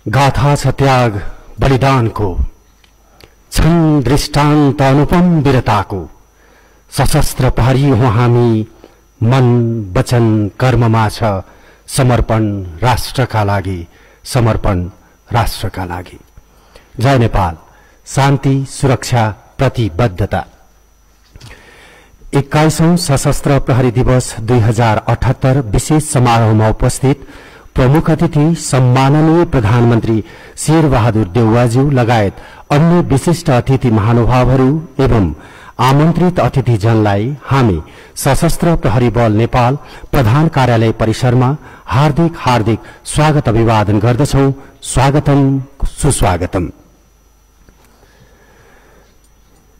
गाथा छ त्याग बलिदानको, छन् दृष्टान्त अनुपम वीरताको। सशस्त्र प्रहरी हो हामी, मन वचन कर्ममा छ समर्पण राष्ट्रका लागि, समर्पण राष्ट्रका लागि। जय नेपाल। शान्ति सुरक्षा प्रतिबद्धता। 21औं सशस्त्र प्रहरी दिवस 2078 विशेष समारोहमा उपस्थित प्रमुख अतिथि सम्माननीय प्रधानमन्त्री शेरबहादुर देउवाज्यू लगायत अन्य विशिष्ट अतिथि महानुभावहरू एवं आमन्त्रित अतिथिजनलाई हामी सशस्त्र प्रहरी बल नेपाल प्रधान कार्यालय परिसरमा हार्दिक हार्दिक स्वागत अभिवादन गर्दछौं। स्वागतम सुस्वागतम।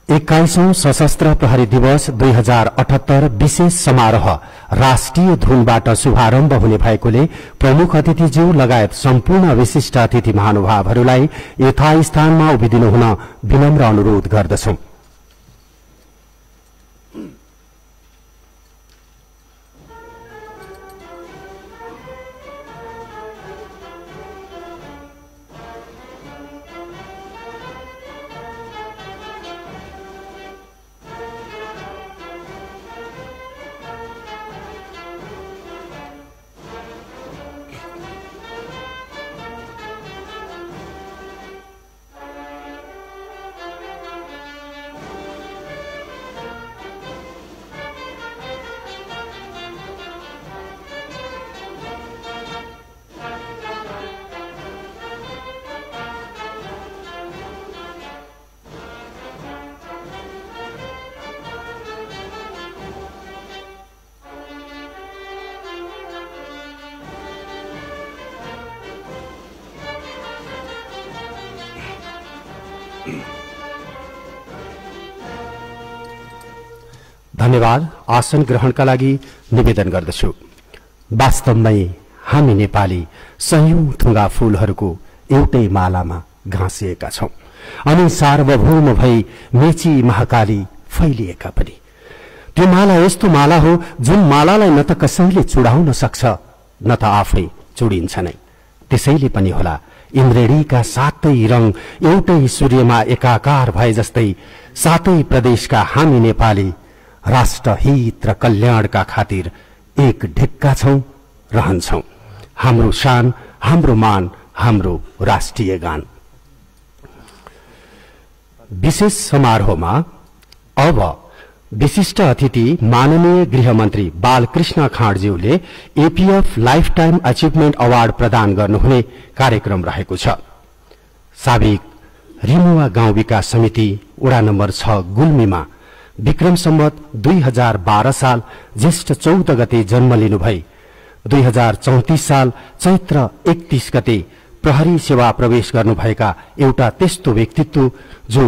21औं सशस्त्र प्रहरी दिवस 2078 विशेष समारोह राष्ट्रिय धुनबाट शुभारम्भ हुने भएकोले प्रमुख अतिथिज्यू लगायत सम्पूर्ण विशिष्ट अतिथि महानुभावहरूलाई यथास्थानमा उभिदिनु हुन विनम्र अनुरोध गर्दछौं। धन्यवाद। आसन ग्रहणका लागि निवेदन गर्दछु। वास्तवमै हामी नेपाली सयौं थुङ्गा फूलहरूको एउटै मालामा घाँसिएका छौं अनि सार्वभौम भई मेची महाकाली फैलिएका पनि। त्यो माला यस्तो माला हो जुन मालालाई न त कसैले चुडाउन सक्छ न त आफै चुडिन्छ नै। त्यसैले पनि होला इन्द्रेणीका सातै रंग एउटै सूर्यमा एकाकार भए जस्तै सातै प्रदेशका हामी नेपाली राष्ट्रहित र कल्याणका खातिर एक ढिक्का छौं, रहन्छौं। हाम्रो शान, हाम्रो मान, हाम्रो राष्ट्रिय गान। विशेष समारोहमा अब विशिष्ट अतिथि माननीय गृहमन्त्री बालकृष्ण खाँडज्यूले APF life time achievement award प्रदान गर्नुहुने कार्यक्रम रहेको छ। साबिक रिमुवा गाउँ विकास समिति वडा नम्बर 6 गुल्मीमा विक्रम सम्वत 2012 साल ज्येष्ठ 14 गते जन्म लिनु भई 2034 साल चैत्र 31 गते प्रहरी सेवा प्रवेश गर्नुभएका एउटा त्यस्तो व्यक्तित्व जो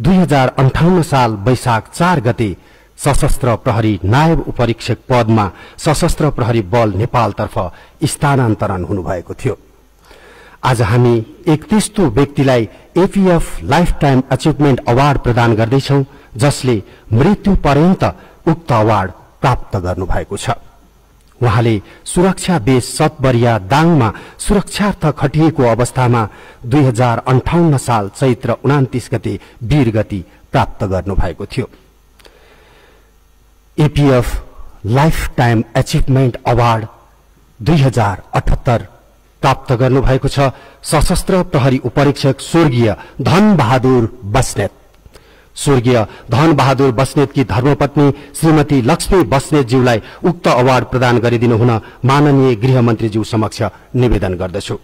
2058 साल वैशाख 4 गते सशस्त्र प्रहरी नायब उपरीक्षक पदमा सशस्त्र प्रहरी बल नेपालतर्फ स्थानान्तरण हुनुभएको थियो। आज हामी एक त्यस्तो व्यक्तिलाई APF life time achievement award प्रदान गर्दैछौं जसले मृत्यु पर्यन्त उक्त अवार्ड प्राप्त गर्नुभएको छ। उहाँले सुरक्षा बेस सतबरिया दाङमा सुरक्षार्थ खटिएको अवस्थामा 2058 साल चैत्र 29 गते वीरगति प्राप्त गर्नुभएको थियो। APF life time achievement award 2078 प्राप्त गर्नुभएको छ सशस्त्र प्रहरी उपरीक्षक स्वर्गीय धन बहादुर बस्नेत। स्वर्गीय धन बहादुर बस्नेतकी धर्मपत्नी श्रीमती लक्ष्मी बस्नेतज्यूलाई उक्त अवार्ड प्रदान गरिदिनु हुन माननीय गृहमन्त्रीज्यू समक्ष निवेदन गर्दछु।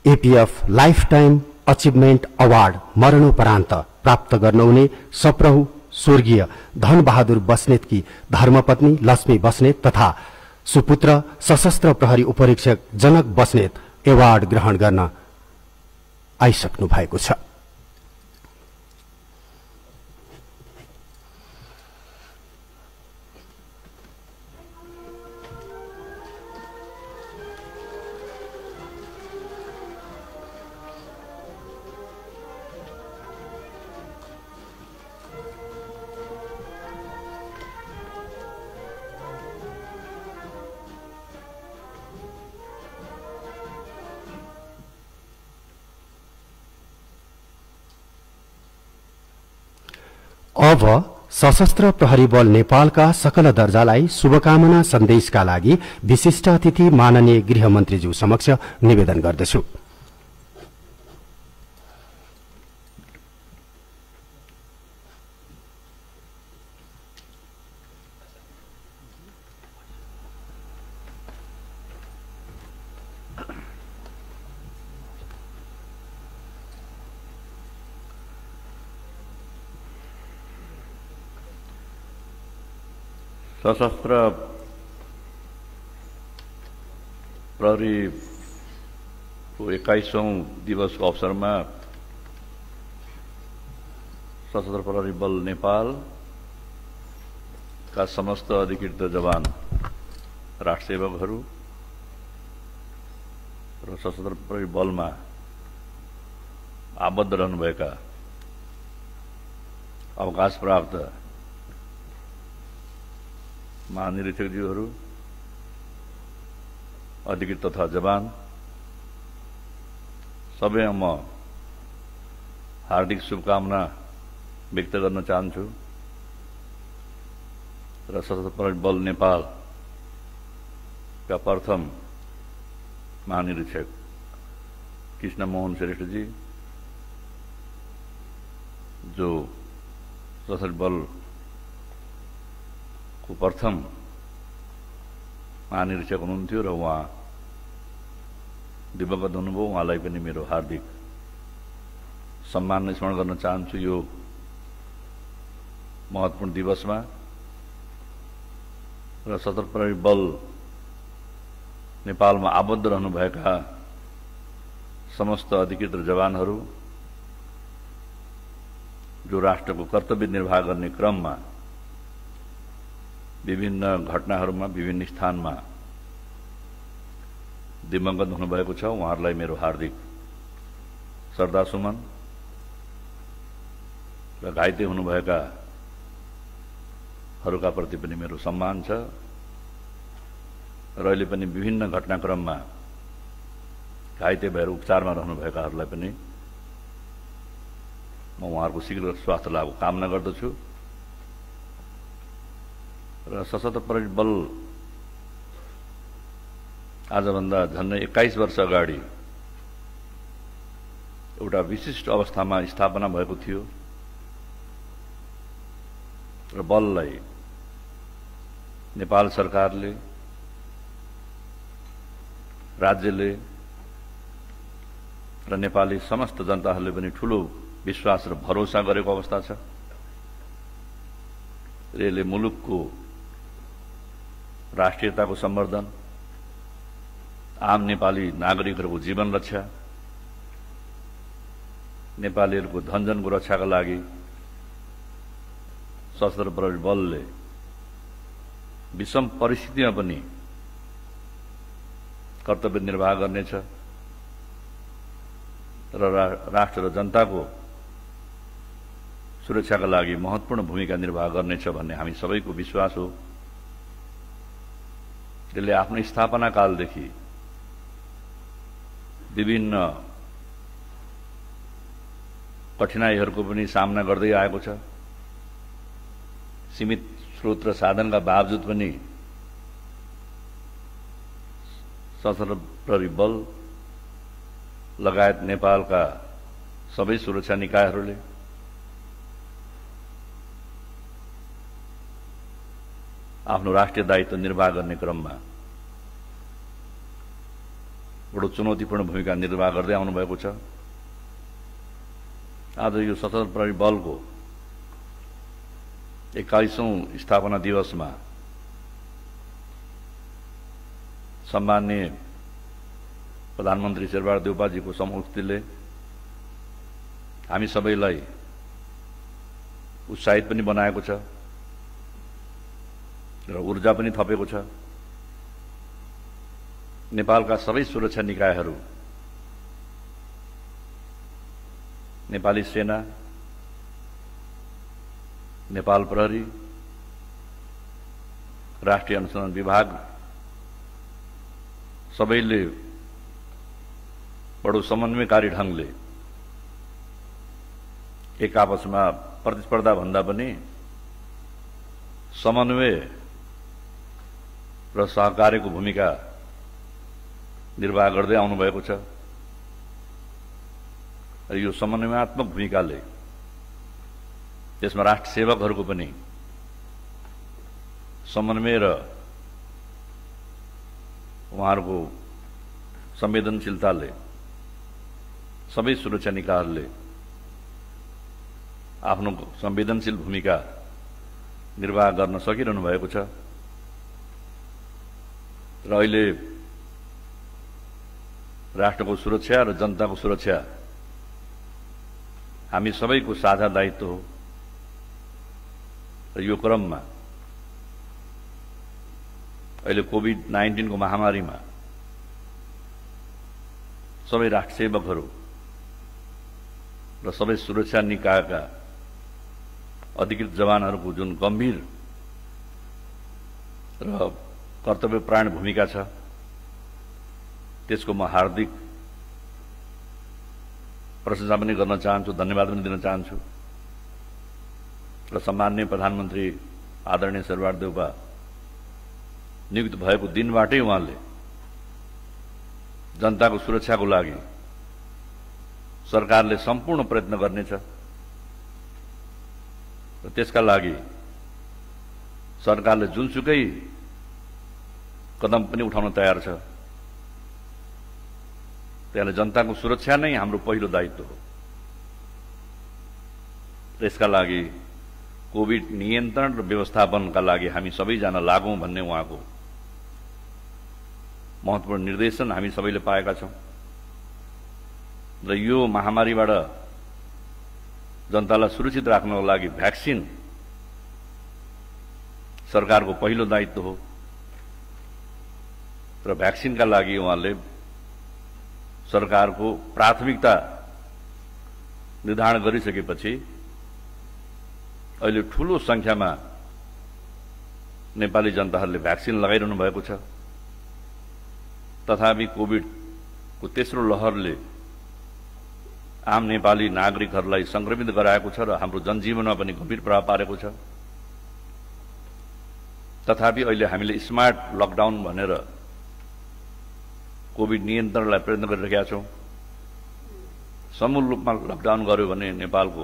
APF life time achievement award मरणोपरान्त प्राप्त गर्नुहुने सप्रहु स्वर्गीय धन बहादुर बस्नेतकी धर्मपत्नी लक्ष्मी बस्नेत तथा सुपुत्र सशस्त्र प्रहरी उपरीक्षक जनक बस्नेत अवार्ड ग्रहण गर्न आइसक्नु भएको छ। अब सशस्त्र प्रहरी बल नेपालका सकल दर्जालाई शुभकामना सन्देशका लागि विशिष्ट अतिथि माननीय गृहमन्त्रीज्यू समक्ष निवेदन गर्दछु। सशस्त्र प्रहरीको 21औं दिवसको अवसरमा सशस्त्र प्रहरी बल नेपालका समस्त अधिकृत जवान, राष्ट्रसेवकहरू र सशस्त्र प्रहरी बलमा आबद्ध रहनुभएका अवकाश प्राप्त महानिरीक्षकज्यूहरू, अधिकृत तथा जवान सबैमा म हार्दिक शुभकामना व्यक्त गर्न चाहन्छु र सशस्त्र प्रहरी बल नेपालका प्रथम महानिरीक्षक कृष्ण मोहन श्रेष्ठजी, जो सशस्त्र बल को प्रथम महानिरीक्षक हुनुहुन्थ्यो र उहाँ दिवंगत हुनुभयो। उहाँलाई पनि मेरो हार्दिक सम्मान स्मरण गर्न चाहन्छु। यो महत्वपूर्ण दिवसमा र सशस्त्र प्रहरी बल नेपालमा आबद्ध रहनुभएका समस्त अधिकृत जवानहरू, जो राष्ट्रको कर्तव्य निर्वाह गर्ने क्रममा विभिन्न घटनाहरूमा, विभिन्न स्थानमा दिवंगत हुनुभएको छ, उहाँहरूलाई मेरो हार्दिक श्रद्धासुमन र घाइते हुनुभएकाहरूका प्रति पनि मेरो सम्मान छ र अहिले पनि विभिन्न घटनाक्रममा घाइते भएर उपचारमा रहनुभएकाहरूलाई पनि म उहाँहरूको शीघ्र स्वास्थ्य लाभको कामना गर्दछु र सशस्त्र प्रहरी बल आजभन्दा झन्डै 21 वर्ष अगाडि एउटा विशिष्ट अवस्थामा स्थापना भएको थियो र बललाई नेपाल सरकारले, राज्यले र नेपाली समस्त जनताहरूले पनि ठूलो विश्वास र भरोसा गरेको अवस्था छ र यसले मुलुकको राष्ट्रियताको सम्वर्धन, आम नेपाली नागरिकहरूको जीवन रक्षा, नेपालीहरूको धनजनको रक्षाका लागि सशस्त्र प्रहरी बलले विषम परिस्थितिमा पनि कर्तव्य निर्वाह गर्नेछ र राष्ट्र र जनताको सुरक्षाका लागि महत्वपूर्ण भूमिका निर्वाह गर्नेछ भन्ने हामी सबैको विश्वास हो। यसले आफ्नो स्थापना कालदेखि विभिन्न कठिनाइहरूको पनि सामना गर्दै आएको छ। सीमित स्रोत र साधनका बावजुद पनि सशस्त्र प्रहरी बल लगायत नेपालका सबै सुरक्षा निकायहरूले आफ्नो राष्ट्रिय दायित्व निर्वाह गर्ने क्रममा बडो चुनौतीपूर्ण भूमिका निर्वाह गर्दै आउनुभएको छ। आज यो सशस्त्र प्रहरी बलको 21औं स्थापना दिवसमा सम्माननीय प्रधानमन्त्री शेरबहादुर देउपाजीको सम्मुखले हामी सबैलाई उत्साहित पनि बनाएको छ र ऊर्जा पनि थपेको छ। नेपालका सबै सुरक्षा निकायहरू, नेपाली सेना, नेपाल प्रहरी, राष्ट्रिय अनुसन्धान विभाग सबैले बडो समन्वयकारी ढंगले एक आपसमा प्रतिस्पर्धा भन्दा पनि समन्वय र सहकार्यको भूमिका निर्वाह गर्दै आउनुभएको छ। र यो समन्वयात्मक भूमिकाले त्यसमा राष्ट्र सेवकहरूको पनि समन्वय र उहाँहरूको संवेदनशीलताले सबै सुरक्षा निकायहरूले आफ्नो संवेदनशील भूमिका निर्वाह गर्न सकिरहनु भएको छ। र अहिले राष्ट्रको सुरक्षा र जनताको सुरक्षा हामी सबैको साझा दायित्व हो। र यो क्रममा अहिले कोभिड-19 को महामारीमा सबै राष्ट्र सेवकहरू र सबै सुरक्षा निकायका अधिकृत जवानहरूको जुन गम्भीर र कर्तव्यपरायण भूमिका छ त्यसको म हार्दिक प्रशंसा पनि गर्न चाहन्छु, धन्यवाद पनि दिन चाहन्छु। र सम्माननीय प्रधानमन्त्री आदरणीय शेरबहादुर देउवा नियुक्त भएको दिनबाटै उहाँले जनताको सुरक्षाको लागि सरकारले सम्पूर्ण प्रयत्न गर्नेछ र त्यसका लागि सरकारले जुनसुकै कदम पनि उठाउन तयार छ। त्यसले जनताको सुरक्षा नै हाम्रो पहिलो दायित्व हो। त्यसका लागि कोभिड नियन्त्रण र व्यवस्थापनका लागि हामी सबैजना लागौं भन्ने उहाँको महत्त्वपूर्ण निर्देशन हामी सबैले पाएका छौं। र यो महामारीबाट जनतालाई सुरक्षित राख्नको लागि भ्याक्सिन सरकारको पहिलो दायित्व हो। र भ्याक्सिनका लागि उहाँले सरकारको प्राथमिकता निर्धारण गरिसकेपछि अहिले ठूलो संख्यामा नेपाली जनताहरूले भ्याक्सिन लगाइरहनु भएको छ। तथापि कोभिडको तेस्रो लहरले आम नेपाली नागरिकहरूलाई संक्रमित गराएको छ र हाम्रो जनजीवनमा पनि गम्भीर प्रभाव पारेको छ। तथापि अहिले हामीले स्मार्ट लकडाउन भनेर कोभिड नियन्त्रणलाई प्रयत्न गरिरहेका छौं। समूल रूपमा लकडाउन गर्यो भने नेपालको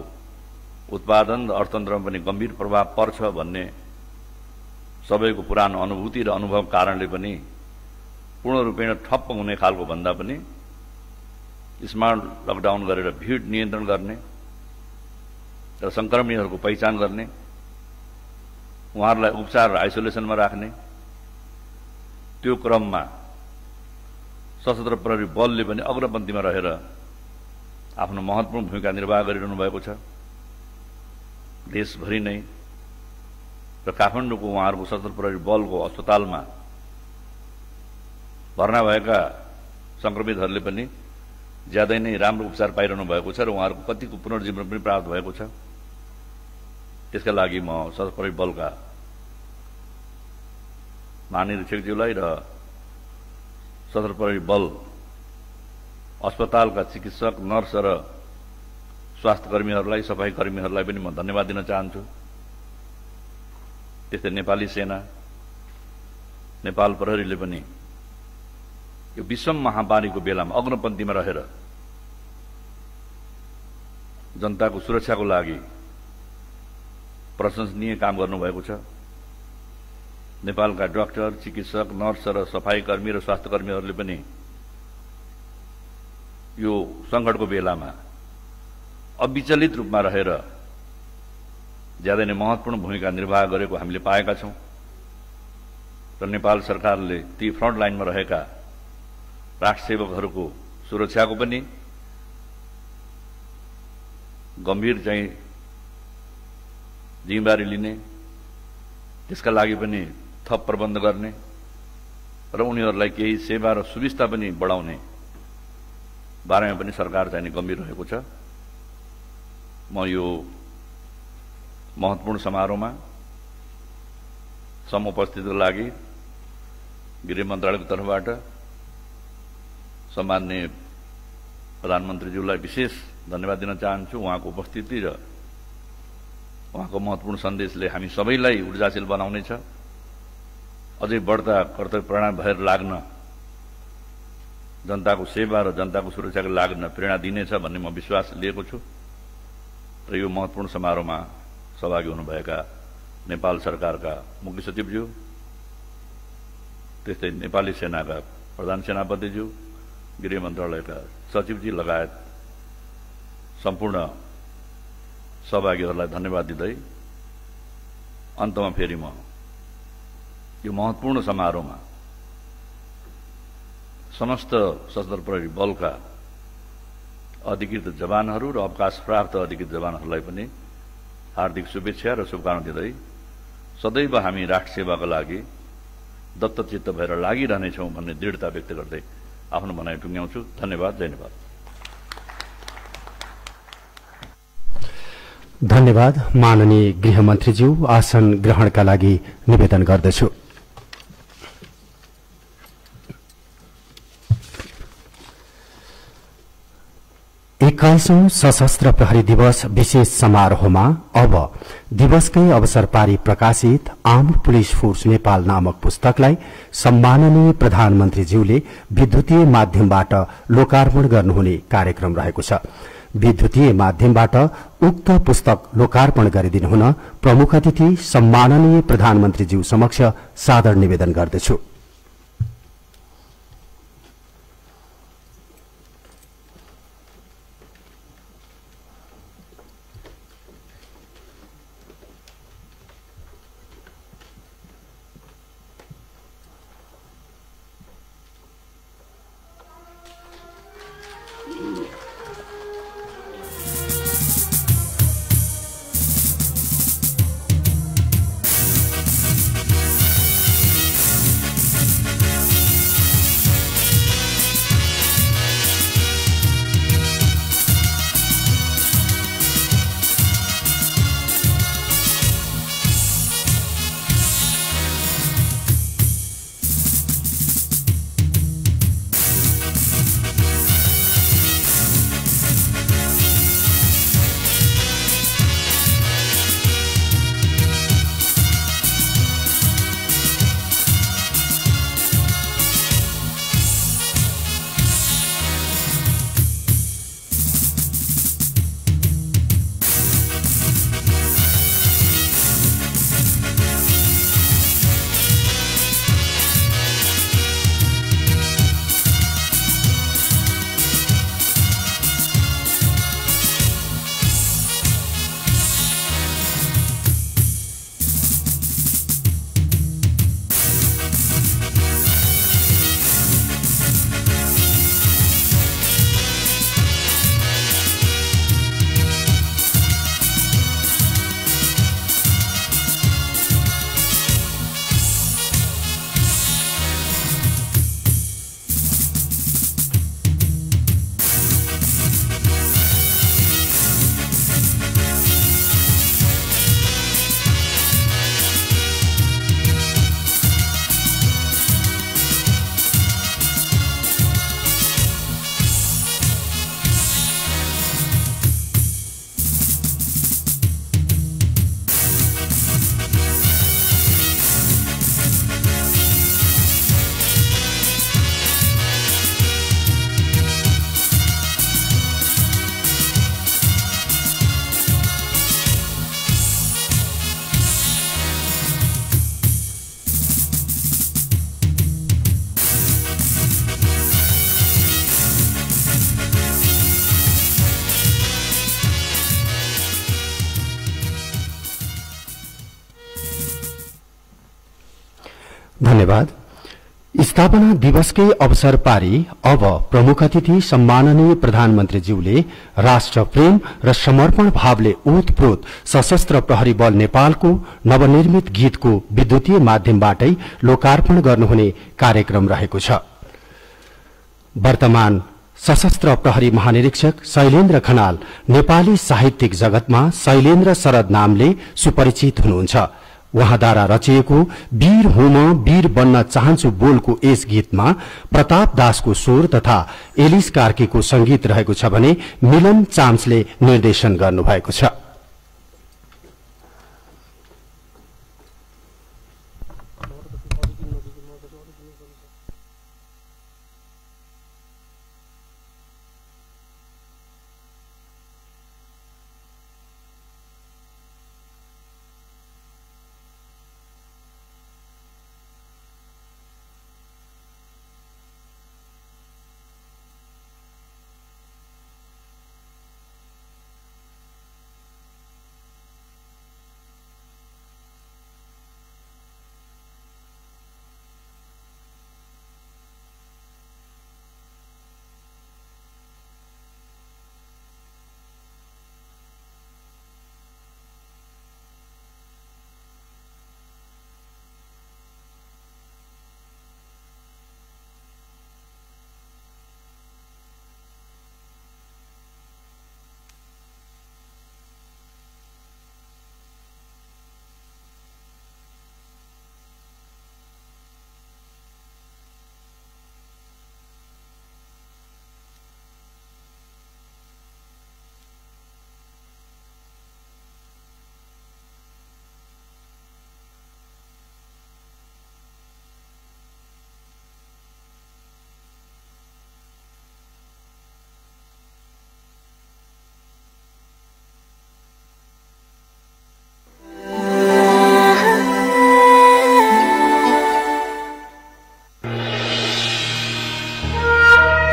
उत्पादन र अर्थतन्त्रमा पनि गम्भीर प्रभाव पर्छ भन्ने सबैको पुरानो अनुभूति र अनुभव कारणले पनि पूर्ण रूपेण ठप्प हुने खालको भन्दा पनि स्मार्ट लकडाउन गरेर भीड नियन्त्रण गर्ने र संक्रमितहरूको पहिचान गर्ने, उहाँहरूलाई उपचार र आइसोलेसनमा राख्ने, त्यो क्रममा सशस्त्र प्रहरी बलले पनि अग्रपन्थीमा रहेर आफ्नो महत्त्वपूर्ण भूमिका निर्वाह गरिरहनु भएको छ। देशभरि नै र काठमाडौँको उहाँहरूको सशस्त्र प्रहरी बलको अस्पतालमा भर्ना भएका संक्रमितहरूले पनि ज्यादै नै राम्रो उपचार पाइरहनु भएको छ र उहाँहरूको कतिको पुनर्जीवन पनि प्राप्त भएको छ। त्यसका लागि म सशस्त्र प्रहरी बलका महानिरीक्षकज्यूलाई र सशस्त्र प्रहरी बल अस्पतालका चिकित्सक, नर्स र स्वास्थ्य कर्मीहरूलाई, सफाई कर्मीहरूलाई पनि म धन्यवाद दिन चाहन्छु। त्यस्तै नेपाली सेना, नेपाल प्रहरीले पनि यो विषम महामारीको बेलामा अग्रपन्थीमा रहेर जनताको सुरक्षाको लागि प्रशंसनीय काम गर्नुभएको छ। नेपालका डाक्टर, चिकित्सक, नर्स र सफाई कर्मी र स्वास्थ्य कर्मीहरूले पनि यो संकटको बेलामा अविचलित रूपमा रहेर ज्यादै नै महत्त्वपूर्ण भूमिका निर्वाह गरेको हामीले पाएका छौं। र नेपाल सरकारले ती फ्रन्ट लाइनमा रहेका राष्ट्र सेवकहरूको सुरक्षाको पनि गम्भीर चाहिँ जिम्मेवारी लिने, त्यसका लागि पनि थप प्रबन्ध गर्ने र उनीहरूलाई केही सेवा र सुविस्ता पनि बढाउने बारेमा पनि सरकार चाहिँ गम्भीर रहेको छ। म यो महत्त्वपूर्ण समारोहमा समुपस्थितिको लागि गृह मन्त्रालयको तर्फबाट सम्माननीय प्रधानमन्त्रीज्यूलाई विशेष धन्यवाद दिन चाहन्छु। उहाँको उपस्थिति र उहाँको महत्त्वपूर्ण सन्देशले हामी सबैलाई ऊर्जाशील बनाउनेछ, अझै बढ्ता कर्तव्य परायण भएर लाग्न, जनताको सेवा र जनताको सुरक्षाको लाग्न प्रेरणा दिनेछ भन्ने म विश्वास लिएको छु। र यो महत्त्वपूर्ण समारोहमा सहभागी हुनुभएका नेपाल सरकारका मुख्य सचिवज्यू, त्यस्तै नेपाली सेनाका प्रधान सेनापतिज्यू, गृह मन्त्रालयका सचिवजी लगायत सम्पूर्ण सहभागीहरूलाई धन्यवाद दिँदै अन्तमा फेरि म यो महत्त्वपूर्ण समारोहमा समस्त सशस्त्र प्रहरी बलका अधिकृत जवानहरू र अवकाश प्राप्त अधिकृत जवानहरूलाई पनि हार्दिक शुभेच्छा र शुभकामना दिँदै सदैव हामी राष्ट्र सेवाका लागि दत्तचित्त भएर लागिरहनेछौँ भन्ने दृढता व्यक्त गर्दै आफ्नो भनाइ टुङ्ग्याउँछु। धन्यवाद। जय नेपाल। धन्यवाद। माननीय गृहमन्त्रीज्यू, आसन ग्रहणका लागि निवेदन गर्दछु। एक्काइसौं सशस्त्र प्रहरी दिवस विशेष समारोहमा अब दिवसकै अवसर पारी प्रकाशित आर्म्ड पुलिस फोर्स नेपाल नामक पुस्तकलाई सम्माननीय प्रधानमन्त्रीज्यूले विद्युतीय माध्यमबाट लोकार्पण गर्नुहुने कार्यक्रम रहेको छ। विद्युतीय माध्यमबाट उक्त पुस्तक लोकार्पण गरिदिनुहुन प्रमुख अतिथि सम्माननीय प्रधानमन्त्रीज्यू समक्ष सादर निवेदन गर्दछु। धन्यवाद। स्थापना दिवसकै अवसर पारी अब प्रमुख अतिथि सम्माननीय प्रधानमन्त्रीज्यूले राष्ट्र प्रेम र समर्पण भावले ओतप्रोत सशस्त्र प्रहरी बल नेपालको नवनिर्मित गीतको विद्युतीय माध्यमबाटै लोकार्पण गर्नुहुने कार्यक्रम रहेको छ। वर्तमान सशस्त्र प्रहरी महानिरीक्षक शैलेन्द्र खनाल नेपाली साहित्यिक जगतमा शैलेन्द्र शरद नामले सुपरिचित हुनुहुन्छ। उहाँद्वारा रचिएको वीर हुम वीर बन्न चाहन्छु बोलको यस गीतमा प्रताप दासको स्वर तथा एलिस कार्कीको संगीत रहेको छ भने मिलन चाम्सले निर्देशन गर्नुभएको छ।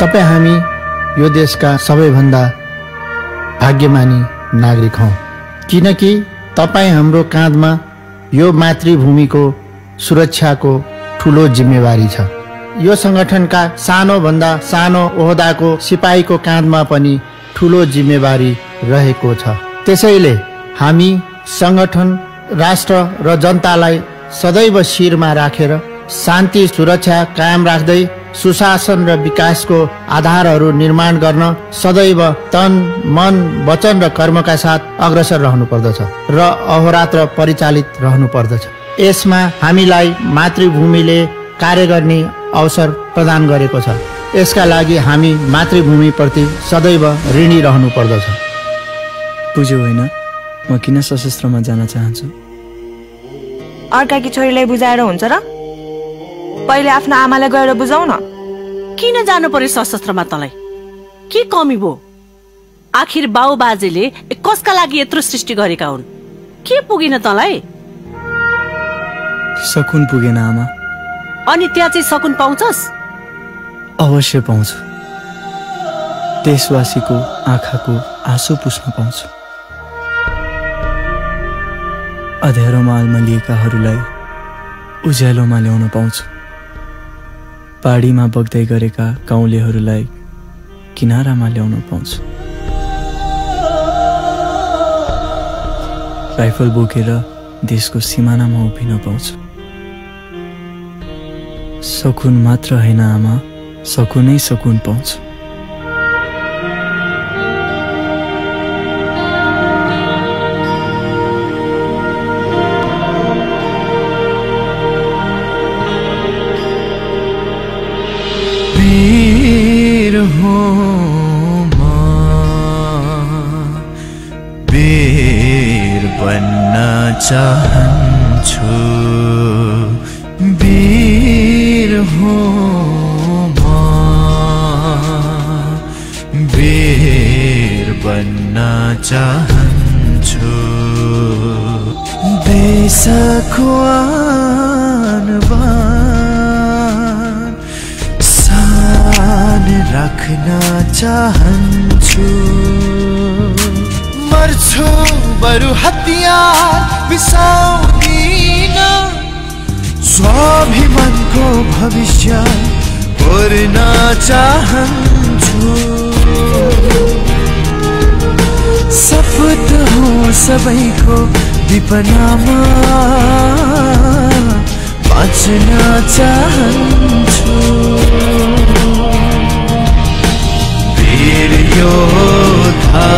तपाईँ हामी यो देशका सबैभन्दा भाग्यमानी नागरिक हौँ, किनकि तपाईँ हाम्रो काँधमा यो मातृभूमिको सुरक्षाको ठुलो जिम्मेवारी छ। यो संगठनका सानोभन्दा सानो ओहदाको सिपाहीको काँधमा पनि ठुलो जिम्मेवारी रहेको छ। त्यसैले हामी संगठन, राष्ट्र र जनतालाई सदैव शिरमा राखेर शान्ति सुरक्षा कायम राख्दै सुशासन र विकासको आधारहरू निर्माण गर्न सदैव तन मन वचन र कर्मका साथ अग्रसर रहनु पर्दछ र अहोरात्र परिचालित रहनु पर्दछ। यसमा हामीलाई मातृभूमिले कार्य गर्ने अवसर प्रदान गरेको छ। यसका लागि हामी मातृभूमिप्रति सदैव ऋणी रहनु पर्दछ। बुझ्यो होइन, म किन सशस्त्रमा जान चाहन्छु? अर्काकी छोरीलाई बुझाएर हुन्छ र? पहिले आफ्नो आमालाई गएर बुझाउ न। किन जानु पर्यो सशस्त्रमा? तँलाई के कमी भो? आखिर बाउ बाजेले कसका लागि यत्रो सृष्टि गरेका हुन्? के पुगेन तँलाई? सकुन पुगेन आमा। अनि त्यहाँ चाहिँ सकुन पाउँछस्? अवश्य पाउँछु। देशवासीको आँखाको आँसु पुस्न पाउँछु। अँध्यारोमा अल्मलिएकाहरूलाई उज्यालोमा ल्याउन पाउँछु। पाडीमा बग्दै गरेका गाउँलेहरूलाई किनारामा ल्याउन पाउँछु। राइफल बोकेर देशको सिमानामा उभिन पाउँछु। सकुन मात्र होइन आमा, सकुनै सकुन पाउँछु। वीर हूँ वीर बन्न चाहन्छु। वीर हूँ वीर बन्न चाहन्छु। देशको आनबान शान राख्न चाहन्छु। मर्छु बरु हतियार बिसाउँदिन, स्वाभिमानको भविष्य कोर्न चाहन्छु। शपथ हो सबैको विपनामा बाँच्न चाहन्छु। वीर योद्धा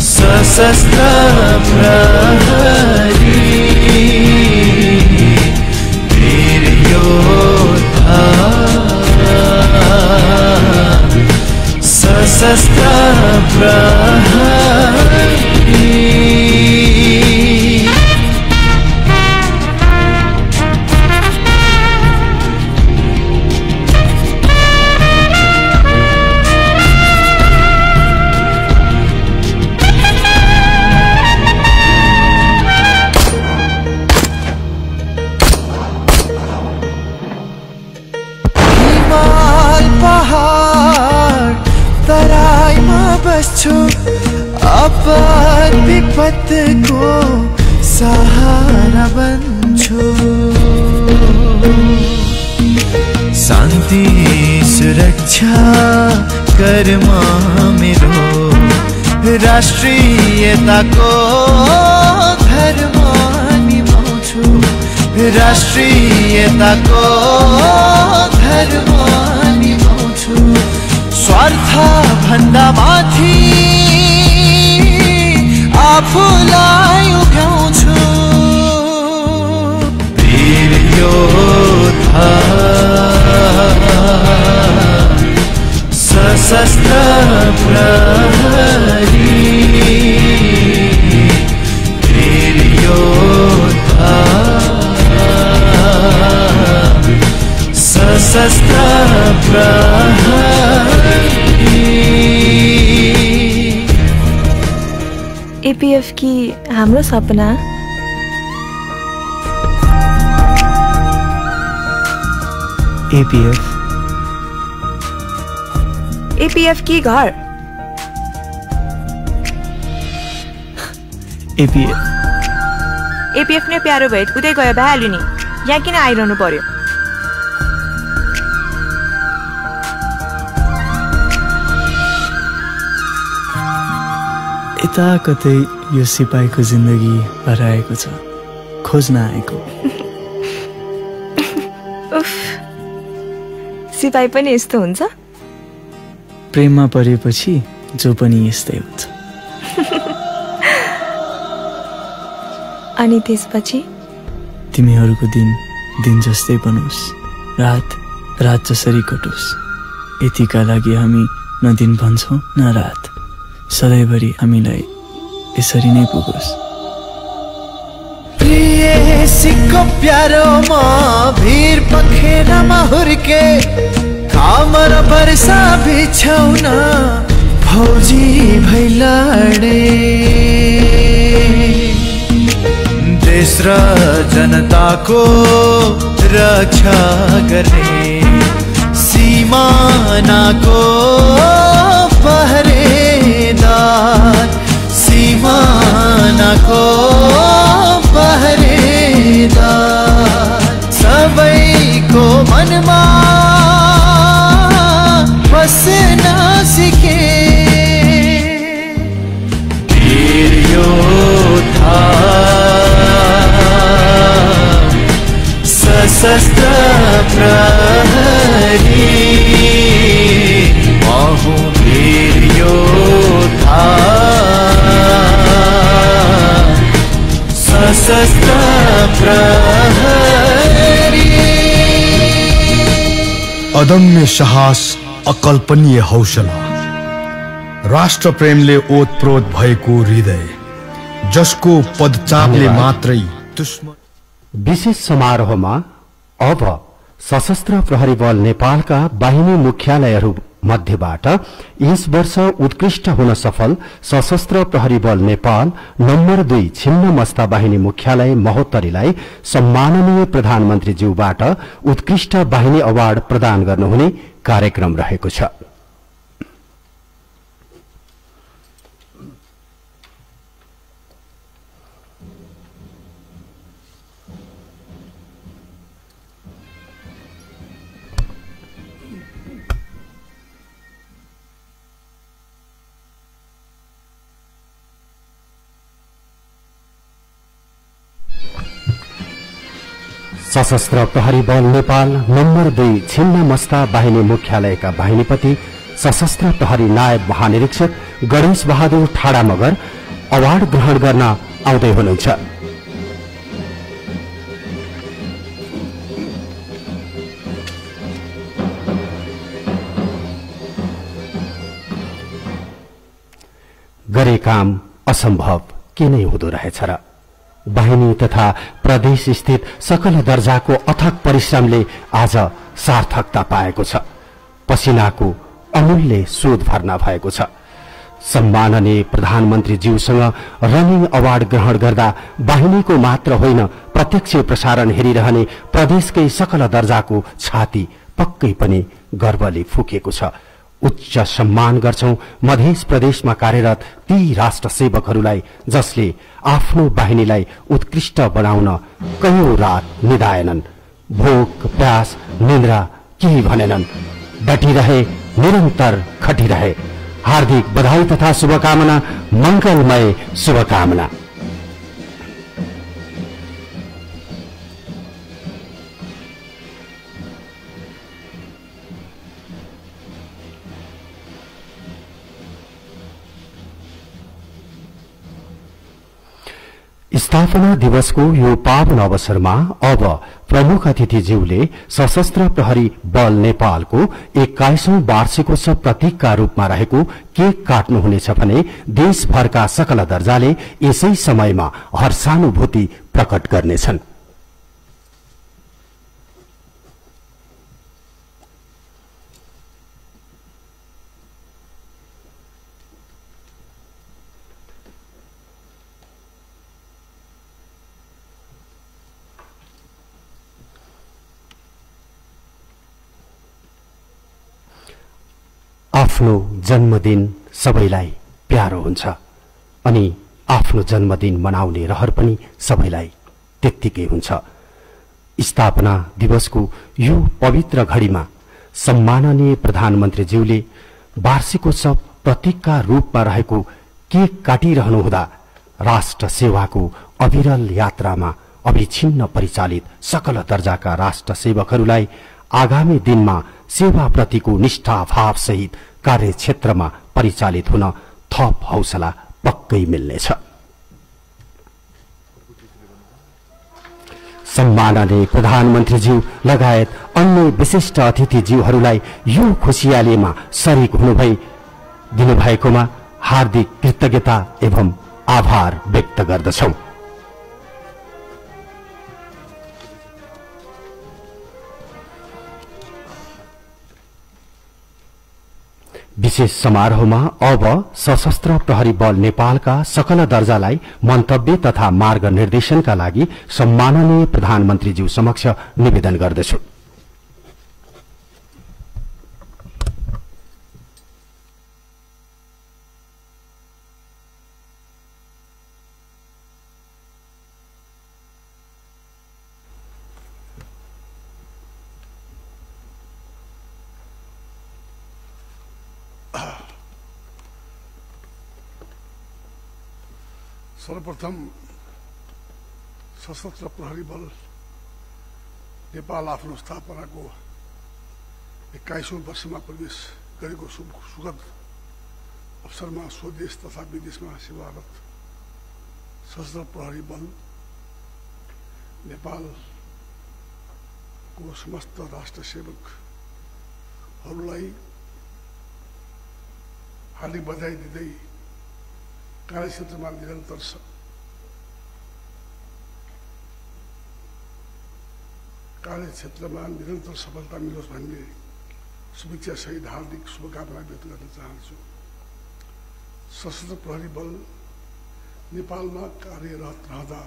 सशस्त्र प्रहरी, वीर योद्धा सशस्त्र प्रहरी। आपद विपतको सहारा बन्छु। शान्ति सुरक्षा कर्म मेरो राष्ट्रियताको धर्म निभाउँछु। राष्ट्रियताको धर्म निभाउँछु। स्वार्थ भन्दा माथि आफूलाई उभ्याउँछु। वीर योद्धा सशस्त्र प्रहरी, वीर योद्धा सशस्त्र प्रहरी। एपीएफ की हाम्रो सपना एपीएफ एपीएफ की घर एपीएफ एपीएफ नै प्यारो भए उतै गयो भइहाल्यो नि यहाँ किन आइरहनु पर्यो यता कतै यो सिपाहीको जिन्दगी हराएको छ खोज्न आएको उफ सिपाही पनि यस्तो हुन्छ प्रेममा परेपछि जो पनि यस्तै हुन्छ अनि त्यसपछि तिमीहरूको दिन दिन जस्तै बनोस् रात रात जसरी कटोस् यतिका लागि हामी न दिन भन्छौँ न रात सधैँभरि हामीलाई यसरी नै पुगोस् प्रियसीको प्यारोमा भिर पखेरामा हुर्के कामर वर्षा बिछाउन फौजी भई लडे देश र जनताको रक्षा गर्ने सीमानाको पहरेदार सीमानाको पहरेदार सबैको मनमा बस्न सिके वीर योद्धा सशस्त्र प्रहरी महु वीर योद्धा सशस्त्र प्रहरी अदम्य साहस अकल्पनीय हौसला राष्ट्र प्रेमले ओतप्रोत भएको हृदय जसको पदचापले मात्रै दुश्मन विशेष समारोहमा अब सशस्त्र प्रहरी बल नेपालका बाहिनी मुख्यालयहरू मध्येबाट यस वर्ष उत्कृष्ट हुन सफल सशस्त्र प्रहरी बल नेपाल नम्बर 2 छिन्नमस्ता बाहिनी मुख्यालय महोत्तरीलाई सम्माननीय प्रधानमन्त्रीज्यूबाट उत्कृष्ट बाहिनी अवार्ड प्रदान गर्नुहुने कार्यक्रम रहेको छ सशस्त्र प्रहरी बल नेपाल नम्बर 2 छिन्नमस्ता बाहिनी मुख्यालयका बाहिनीपति सशस्त्र प्रहरी नायब महानिरीक्षक गणेश बहादुर ठाडा मगर अवार्ड ग्रहण गर्न आउँदै हुनुहुन्छ गरे काम असम्भव के नै हुँदो रहेछ र बाहिनी तथा प्रदेश स्थित सकल दर्जाको अथक परिश्रमले आज सार्थकता पाएको छ पसिनाको अमूल्य शोध भर्ना भएको छ सम्माननीय प्रधानमन्त्रीज्यूसँग रनिङ अवार्ड ग्रहण गर्दा बाहिनीको मात्र होइन प्रत्यक्ष प्रसारण हेरिरहने प्रदेशकै सकल दर्जाको छाती पक्कै पनि गर्वले फुकेको छ उच्च सम्मान गर्छौं मध्य प्रदेशमा कार्यरत ती राष्ट्र सेवकहरूलाई जसले आफ्नो बाहिनीलाई उत्कृष्ट बनाउन कयौं रात निदाएनन् भोक प्यास निन्द्रा केही भनेनन् डटिरहे निरन्तर खटिरहे हार्दिक बधाई तथा शुभकामना मंगलमय शुभकामना स्थापना दिवसको यो पावन अवसरमा अब प्रमुख अतिथिज्यूले सशस्त्र प्रहरी बल नेपालको 21औं वार्षिकोत्सव प्रतीकका रूपमा रहेको केक काट्नुहुनेछ भने देशभरका सकल दर्जाले यसै समयमा हर्षानुभूति प्रकट गर्नेछन् आफ्नो जन्मदिन सबैलाई प्यारो हुन्छ अनि आफ्नो जन्मदिन मनाउने रहर पनि सबैलाई त्यत्तिकै हुन्छ। स्थापना दिवसको यो पवित्र घडीमा सम्माननीय प्रधानमन्त्रीज्यूले वार्षिकोत्सव प्रतीकका रूपमा रहेको केक काटिरहनुहुँदा राष्ट्र सेवाको अविरल यात्रामा अविछिन्न परिचालित सकल दर्जाका राष्ट्र सेवकहरूलाई आगामी दिनमा सेवाप्रतिको निष्ठाभाव सहित कार्यक्षेत्रमा परिचालित हुन थप हौसला पक्कै मिल्नेछ। सम्माननीय प्रधानमन्त्रीज्यू लगायत अन्य विशिष्ट अतिथिज्यूहरूलाई यो खुशियालीमा शरीक दिनुभएकोमा हार्दिक कृतज्ञता एवं आभार व्यक्त गर्दछौं। विशेष समारोहमा अब सशस्त्र प्रहरी बल नेपालका सकल दर्जालाई मन्तव्य तथा मार्गनिर्देशनका लागि सम्माननीय प्रधानमन्त्रीज्यू समक्ष निवेदन गर्दछु। सर्वप्रथम सशस्त्र प्रहरी बल नेपाल आफ्नो स्थापनाको 21औं वर्षमा प्रवेश गरेको सुखद अवसरमा स्वदेश तथा विदेशमा सेवारत सशस्त्र प्रहरी बल नेपालको समस्त राष्ट्र सेवकहरूलाई हार्दिक बधाई दिँदै कार्यक्षेत्रमा निरन्तर सफलता मिलोस् भन्ने शुभेच्छा सहित हार्दिक शुभकामना व्यक्त गर्न चाहन्छु। सशस्त्र प्रहरी बल नेपालमा कार्यरत रहँदा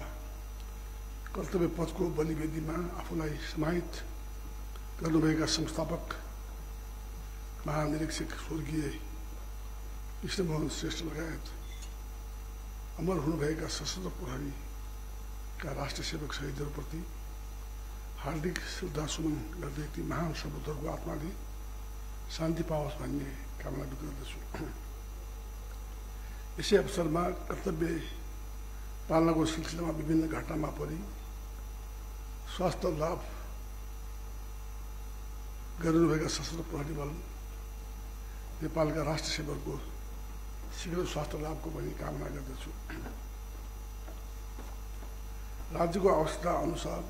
कर्तव्य पथको बलिवेदीमा आफूलाई समाहित गर्नुभएका संस्थापक महानिरीक्षक स्वर्गीय कृष्णमोहन श्रेष्ठ लगायत अमर हुनुभएका सशस्त्र प्रहरीका राष्ट्र सेवक शहीदहरूप्रति हार्दिक श्रद्धासुमन गर्दै ती महान सपूतहरूको आत्माले शान्ति पाओस् भन्ने कामना व्यक्त गर्दछु। यसै अवसरमा कर्तव्य पालनाको सिलसिलामा विभिन्न घटनामा परि स्वास्थ्य लाभ गरिनुभएका सशस्त्र प्रहरी बल नेपालका राष्ट्र सेवकको शीघ्र स्वास्थ्य लाभको पनि कामना गर्दछु। राज्यको अवस्था अनुसार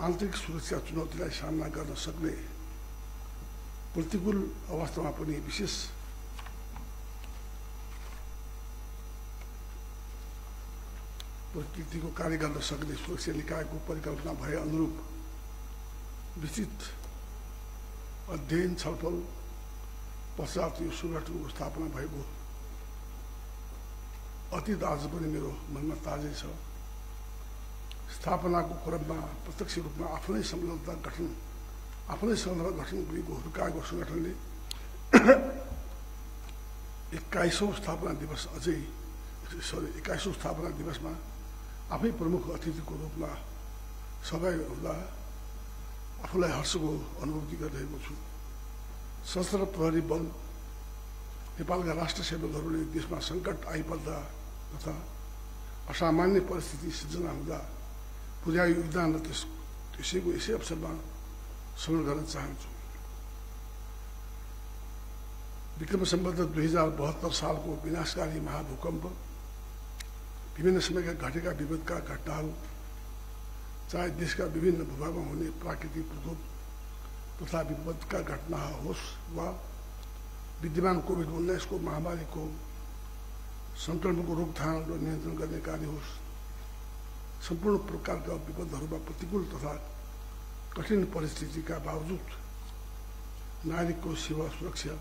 आन्तरिक सुरक्षा चुनौतीलाई सामना गर्न सक्ने प्रतिकूल अवस्थामा पनि विशेष प्रकृतिको कार्य गर्न सक्ने सुरक्षा निकायको परिकल्पना भए अनुरूप विस्तृत अध्ययन छलफल पश्चात यो संगठनको स्थापना भएको अतीत आज पनि मेरो मनमा ताजै छ। स्थापनाको क्रममा प्रत्यक्ष रूपमा आफ्नै संलग्नता गठन गरेको हुर्काएको संगठनले 21औं स्थापना दिवसमा आफै प्रमुख अतिथिको रूपमा सहभागी हुँदा आफूलाई हर्षको अनुभूति गरिरहेको छु। सशस्त्र प्रहरी बल नेपालका राष्ट्र सेवकहरूले देशमा सङ्कट आइपर्दा तथा असामान्य परिस्थिति सिर्जना हुँदा पुर्याएको योगदान र त्यसैको यसै अवसरमा स्मरण गर्न चाहन्छु। विक्रम सम्बद्ध 2072 सालको विनाशकारी महाभूकम्प, विभिन्न समयका घटेका विपदका घटनाहरू, चाहे देशका विभिन्न भूभागमा हुने प्राकृतिक प्रकोप तथा विपदका घटना होस् वा विद्यमान कोभिड-19 को महामारीको संक्रमणको रोकथाम र नियन्त्रण गर्ने कार्य होस्, सम्पूर्ण प्रकारका विपदहरूमा प्रतिकूल तथा कठिन परिस्थितिका बावजुद नागरिकको सेवा, सुरक्षा,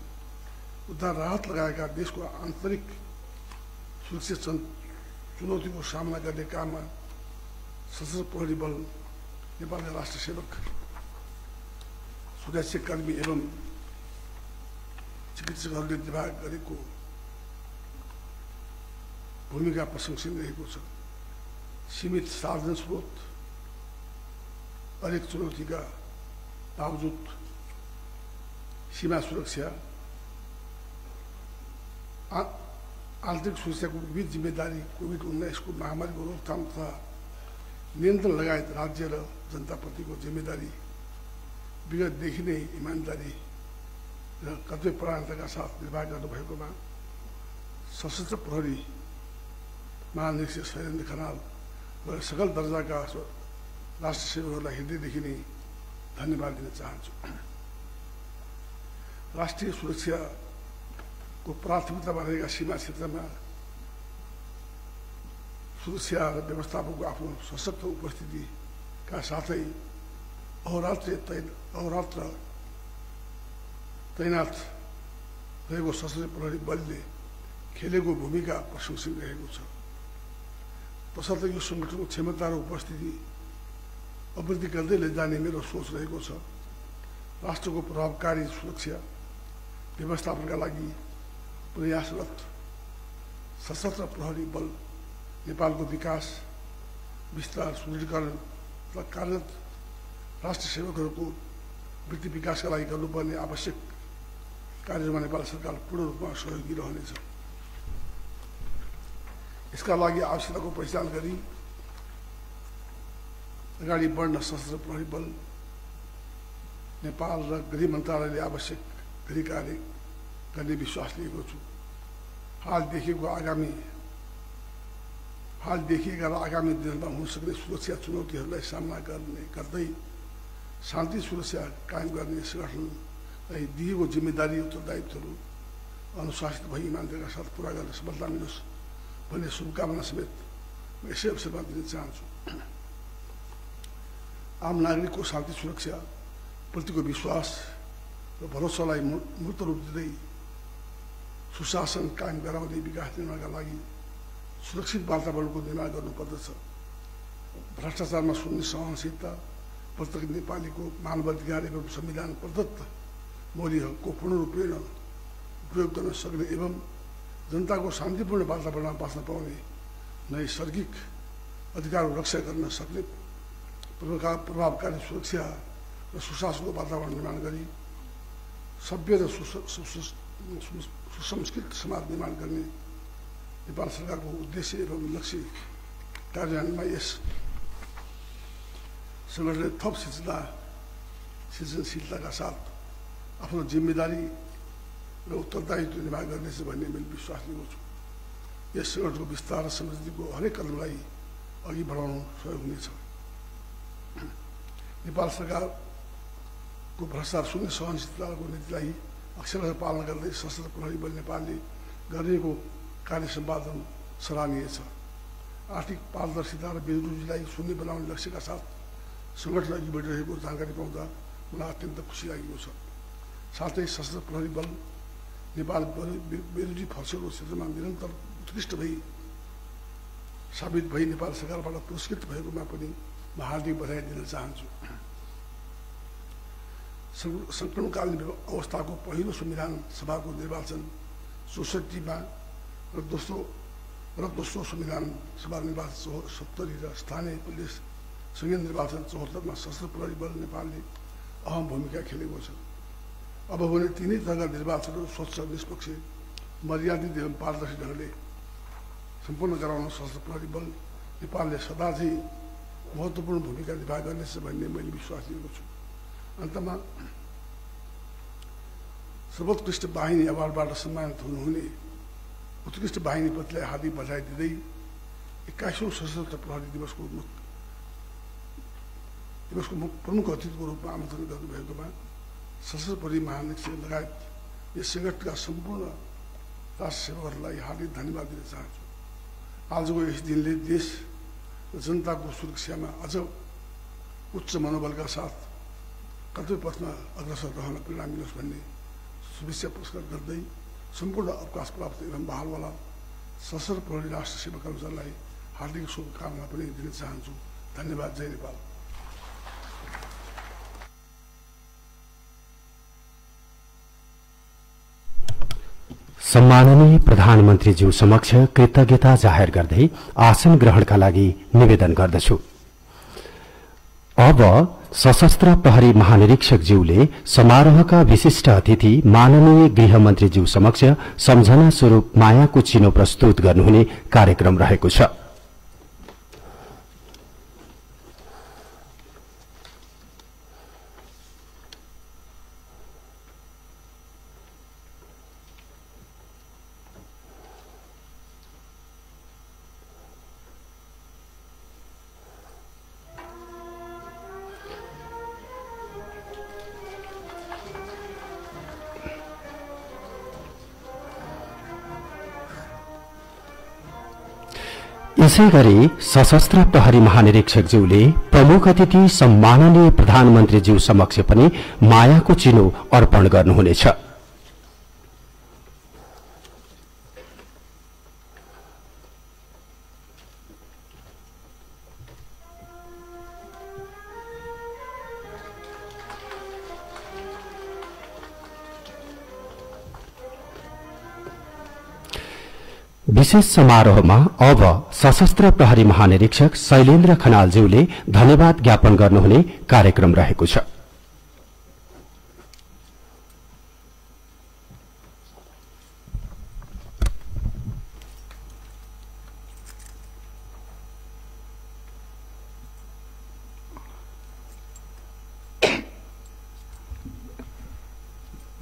उद्धार, राहत लगायतका देशको आन्तरिक सुरक्षा चुनौतीको सामना गर्ने काममा सशस्त्र प्रहरी बल नेपालका राष्ट्र सेवक, सुरक्षाकर्मी एवं चिकित्सकहरूले निर्वाह गरेको भूमिका प्रशंसनीय रहेको छ। सीमित साधन स्रोत, अनेक चुनौतीका बावजुद सीमा सुरक्षा, आन्तरिक सुरक्षाको विविध जिम्मेदारी, कोभिड-19 को महामारीको रोकथाम तथा नियन्त्रण लगायत राज्य र जनताप्रतिको जिम्मेदारी विगतदेखि नै इमान्दारी र कतिपय प्रमाणिकताका साथ निर्वाह गर्नुभएकोमा सशस्त्र प्रहरी महानिरीक्षक शैलेन्द्र खनाल र सकल दर्जाका राष्ट्र सेवकहरूलाई हृदयदेखि नै धन्यवाद दिन चाहन्छु। राष्ट्रिय सुरक्षाको प्राथमिकतामा रहेका सीमा क्षेत्रमा सुरक्षा र व्यवस्थापनको आफ्नो सशक्त उपस्थितिका साथै अहोरात्र तैनात रहेको सशस्त्र प्रहरी बलले खेलेको भूमिका प्रशंसनीय रहेको छ। तसर्थ यो संगठनको क्षमता र उपस्थिति अवृद्धि गर्दै लैजाने मेरो सोच रहेको छ। राष्ट्रको प्रभावकारी सुरक्षा व्यवस्थापनका लागि प्रयासरत सशस्त्र प्रहरी बल नेपालको विकास, विस्तार, सुदृढीकरण र कार्यरत राष्ट्र सेवकहरूको वृत्ति विकासका लागि गर्नुपर्ने आवश्यक कार्यमा नेपाल सरकार पूर्ण रूपमा सहयोगी रहनेछ। यसका लागि आवश्यकताको पहिचान गरी अगाडि बढ्न सशस्त्र प्रहरी बल नेपाल र गृह मन्त्रालयले आवश्यक गरी कार्य गर्ने विश्वास लिएको छु। हाल देखिएका र आगामी दिनमा हुन सक्ने सुरक्षा चुनौतीहरूलाई सामना गर्दै शान्ति सुरक्षा कायम गर्ने संगठनलाई दिएको जिम्मेदारी उत्तरदायित्वहरू अनुशासित भई इमानदारीका साथ पूरा गर्न सफलता मिलोस् भन्ने शुभकामना समेत म यसै अवसरमा दिन चाहन्छु। आम नागरिकको शान्ति सुरक्षा प्रतिको विश्वास र भरोसालाई मूर्त रूप दिँदै सुशासन कायम गराउँदै विकास निर्माणका लागि सुरक्षित वातावरणको निर्माण गर्नुपर्दछ। भ्रष्टाचारमा शून्य सहनशीलता, प्रत्येक नेपालीको मानवाधिकार एवं संविधान प्रदत्त मौल्यहरूको पूर्ण रूपले प्रयोग गर्न सक्ने एवं जनताको शान्तिपूर्ण वातावरणमा बाँच्न पाउने नैसर्गिक अधिकारको रक्षा गर्न सक्ने प्रभावकारी सुरक्षा र सुशासनको वातावरण निर्माण गरी सभ्य र सुसंस्कृत समाज निर्माण गर्ने नेपाल सरकारको उद्देश्य एवं लक्ष्य कार्यान्वयनमा यस संगठनले थप सृजनशीलताका साथ आफ्नो जिम्मेदारी र उत्तरदायित्व निर्वाह गर्नेछ भन्ने मैले विश्वास लिएको छु। यस संगठनको विस्तार र समृद्धिको हरेक कदमलाई अघि बढाउन सहयोग हुनेछ। नेपाल सरकारको भ्रष्टाचार शून्य सहनशीलताको नीतिलाई अक्षरशः पालना गर्दै सशस्त्र प्रहरी बल नेपालले गरिएको कार्य सम्पादन सराहनीय छ। आर्थिक पारदर्शिता र बेरोजगारीलाई शून्य बनाउने लक्ष्यका साथ संगठन अघि बढिरहेको जानकारी पाउँदा मलाई अत्यन्त खुसी लागेको छ। साथै सशस्त्र प्रहरी बल नेपाल बेरोजगारी फसेको क्षेत्रमा निरन्तर उत्कृष्ट भई साबित भई नेपाल सरकारबाट पुरस्कृत भएकोमा पनि म हार्दिक बधाई दिन चाहन्छु। सङ्कटकालीन अवस्थाको पहिलो संविधान सभाको निर्वाचन 64मा र दोस्रो संविधान सभा निर्वाचन 70 र स्थानीय प्रदेश संघीय निर्वाचन 74मा सशस्त्र प्रहरी बल नेपालले अहम भूमिका खेलेको छ। अब भने तीनै तहका निर्वाचनहरू स्वच्छ, निष्पक्ष, मर्यादित एवं पारदर्शी ढङ्गले सम्पन्न गराउन सशस्त्र प्रहरी बल नेपालले सदा चाहिँ महत्त्वपूर्ण भूमिका निर्वाह गर्नेछ भन्ने मैले विश्वास लिएको छु। अन्तमा सर्वोत्कृष्ट बाहिनी अवार्डबाट सम्मानित हुनुहुने उत्कृष्ट बाहिनीप्रतिलाई हार्दिक बधाई दिँदै 21औं सशस्त्र प्रहरी दिवसको प्रमुख अतिथिको रूपमा आमन्त्रण गर्नुभएकोमा सशस्त्र प्रहरी महानिरीक्षक लगायत यस संगठनका सम्पूर्ण राष्ट्र सेवकहरूलाई हार्दिक धन्यवाद दिन चाहन्छु। आजको यस दिनले देश र जनताको सुरक्षामा अझ उच्च मनोबलका साथ कतिपय पथमा अग्रसर रहन प्रेरणा मिलोस् भन्ने शुभेच्छा पुरस्कार गर्दै सम्पूर्ण अवकाश प्राप्त एवं बहालवाला सशस्त्र प्रहरी राष्ट्र सेवा कर्मचारीलाई हार्दिक शुभकामना पनि दिन चाहन्छु। धन्यवाद। जय नेपाल। सम्माननीय प्रधानमन्त्रीज्यू समक्ष कृतज्ञता जाहेर गर्दै आसन ग्रहणका लागि निवेदन गर्दछु। अब सशस्त्र प्रहरी महानिरीक्षकज्यूले समारोहका विशिष्ट अतिथि माननीय गृहमन्त्रीज्यू समक्ष सम्झना स्वरूप मायाको चिनो प्रस्तुत गर्नुहुने कार्यक्रम रहेको छ। यसैगरी सशस्त्र प्रहरी महानिरीक्षकज्यूले प्रमुख अतिथि सम्माननीय प्रधानमन्त्रीज्यू समक्ष पनि मायाको चिनो अर्पण गर्नुहुनेछ। विशेष समारोहमा अब सशस्त्र प्रहरी महानिरीक्षक शैलेन्द्र खनालज्यूले धन्यवाद ज्ञापन गर्नुहुने कार्यक्रम रहेको छ।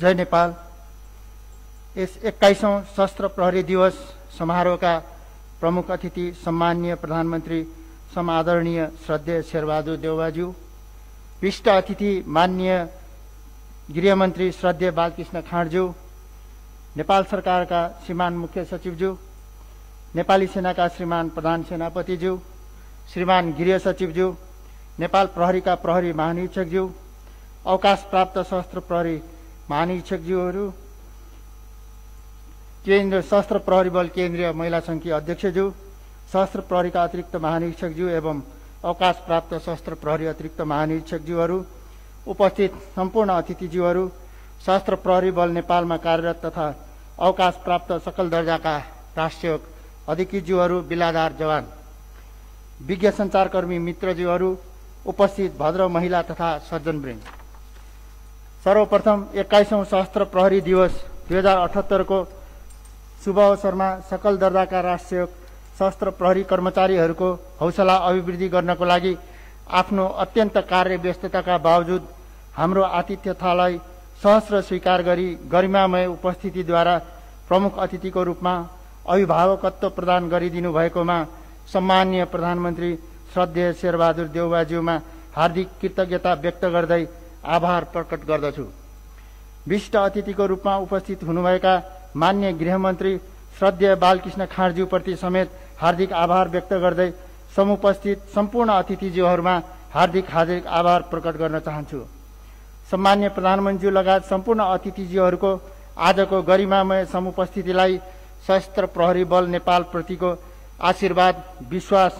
जय नेपाल। यस 21औं सशस्त्र प्रहरी दिवस समारोहका प्रमुख अतिथि सम्माननीय प्रधानमन्त्री समादरणीय श्रद्धेय शेरबहादुर देउवाज्यू, विशिष्ट अतिथि माननीय गृहमन्त्री श्रद्धेय बालकृष्ण खाँडज्यू, नेपाल सरकारका श्रीमान मुख्य सचिवज्यू, नेपाली सेनाका श्रीमान प्रधान सेनापतिज्यू, श्रीमान गृह सचिवज्यू, नेपाल प्रहरीका प्रहरी महानिरीक्षकज्यू, अवकाश प्राप्त सशस्त्र प्रहरी महानिरीक्षकज्यूहरू, केन्द्र सशस्त्र प्रहरी बल केन्द्रीय महिला संघकी अध्यक्षज्यू, सशस्त्र प्रहरीका अतिरिक्त महानिरीक्षकज्यू एवं अवकाश प्राप्त सशस्त्र प्रहरी अतिरिक्त महानिरीक्षकज्यूहरू, उपस्थित सम्पूर्ण अतिथिज्यूहरू, सशस्त्र प्रहरी बल नेपालमा कार्यरत तथा अवकाश प्राप्त सकल दर्जाका राष्ट्रिय अधिकृतज्यूहरू, बिलादार जवान, विज्ञ सञ्चारकर्मी मित्रज्यूहरू, उपस्थित भद्र महिला तथा सज्जनवृन्द, सर्वप्रथम 21औं सशस्त्र प्रहरी दिवस 2078 को शुभ अवसरमा सकल दर्जाका राष्ट्रिय सशस्त्र प्रहरी कर्मचारीहरूको हौसला अभिवृद्धि गर्नको लागि आफ्नो अत्यन्त कार्य व्यस्तताका बावजुद हाम्रो आतिथ्यतालाई सहर्ष स्वीकार गरी गरिमामय उपस्थितिद्वारा प्रमुख अतिथिको रूपमा अभिभावकत्व प्रदान गरिदिनु भएकोमा सम्माननीय प्रधानमन्त्री श्रद्धेय शेरबहादुर देउवाज्यूमा हार्दिक कृतज्ञता व्यक्त गर्दै आभार प्रकट गर्दछु। विशिष्ट अतिथिको रूपमा उपस्थित हुनुभएका मान्य गृहमन्त्री श्रद्धेय बालकृष्ण खाँडज्यूप्रति समेत हार्दिक आभार व्यक्त गर्दै समुपस्थित सम्पूर्ण अतिथिज्यूहरूमा हार्दिक आभार प्रकट गर्न चाहन्छु। सम्मान्य प्रधानमन्त्री लगायत सम्पूर्ण अतिथिज्यूहरूको आजको गरिमामय समुपस्थितिलाई सशस्त्र प्रहरी बल नेपाल प्रतिको आशीर्वाद, विश्वास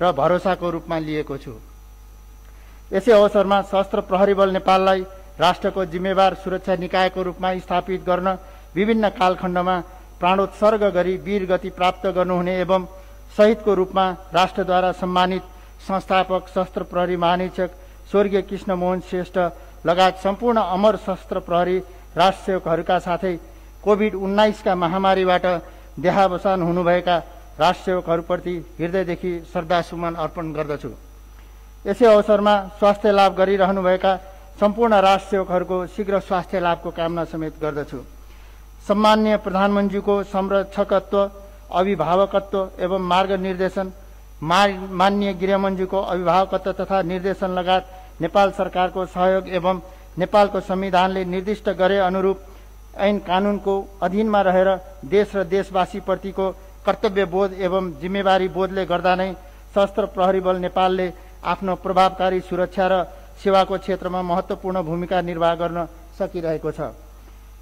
र भरोसाको रूपमा लिएको छु। यसै अवसरमा सशस्त्र प्रहरी बल नेपाललाई राष्ट्रको जिम्मेवार सुरक्षा निकायको रूपमा स्थापित गर्न विभिन्न कालखण्डमा प्राणोत्सर्ग गरी वीर गति प्राप्त गर्नुहुने एवं शहीदको रूपमा राष्ट्रद्वारा सम्मानित संस्थापक सशस्त्र प्रहरी महानिरीक्षक स्वर्गीय कृष्णमोहन श्रेष्ठ लगायत सम्पूर्ण अमर सशस्त्र प्रहरी राष्ट्रसेवकहरूका साथै कोभिड-19 का महामारीबाट देहावसान हुनुभएका राष्ट्रसेवकहरूप्रति हृदयदेखि श्रद्धासुमन अर्पण गर्दछु। यसै अवसरमा स्वास्थ्य लाभ गरिरहनुभएका सम्पूर्ण राष्ट्रसेवकहरूको शीघ्र स्वास्थ्य लाभको कामना समेत गर्दछु। सम्माननीय प्रधानमन्त्रीको संरक्षकत्व, अभिभावकत्व एवं मार्ग निर्देशन, माननीय गृहमन्त्रीको अभिभावकत्व तथा निर्देशन लगायत नेपाल सरकारको सहयोग एवं नेपालको संविधानले निर्दिष्ट गरे अनुरूप ऐन कानूनको अधीनमा रहेर देश र देशवासीप्रतिको कर्तव्य बोध एवं जिम्मेवारी बोधले गर्दा नै सशस्त्र प्रहरी बल नेपालले आफ्नो प्रभावकारी सुरक्षा र सेवाको क्षेत्रमा महत्त्वपूर्ण भूमिका निर्वाह गर्न सकिरहेको छ।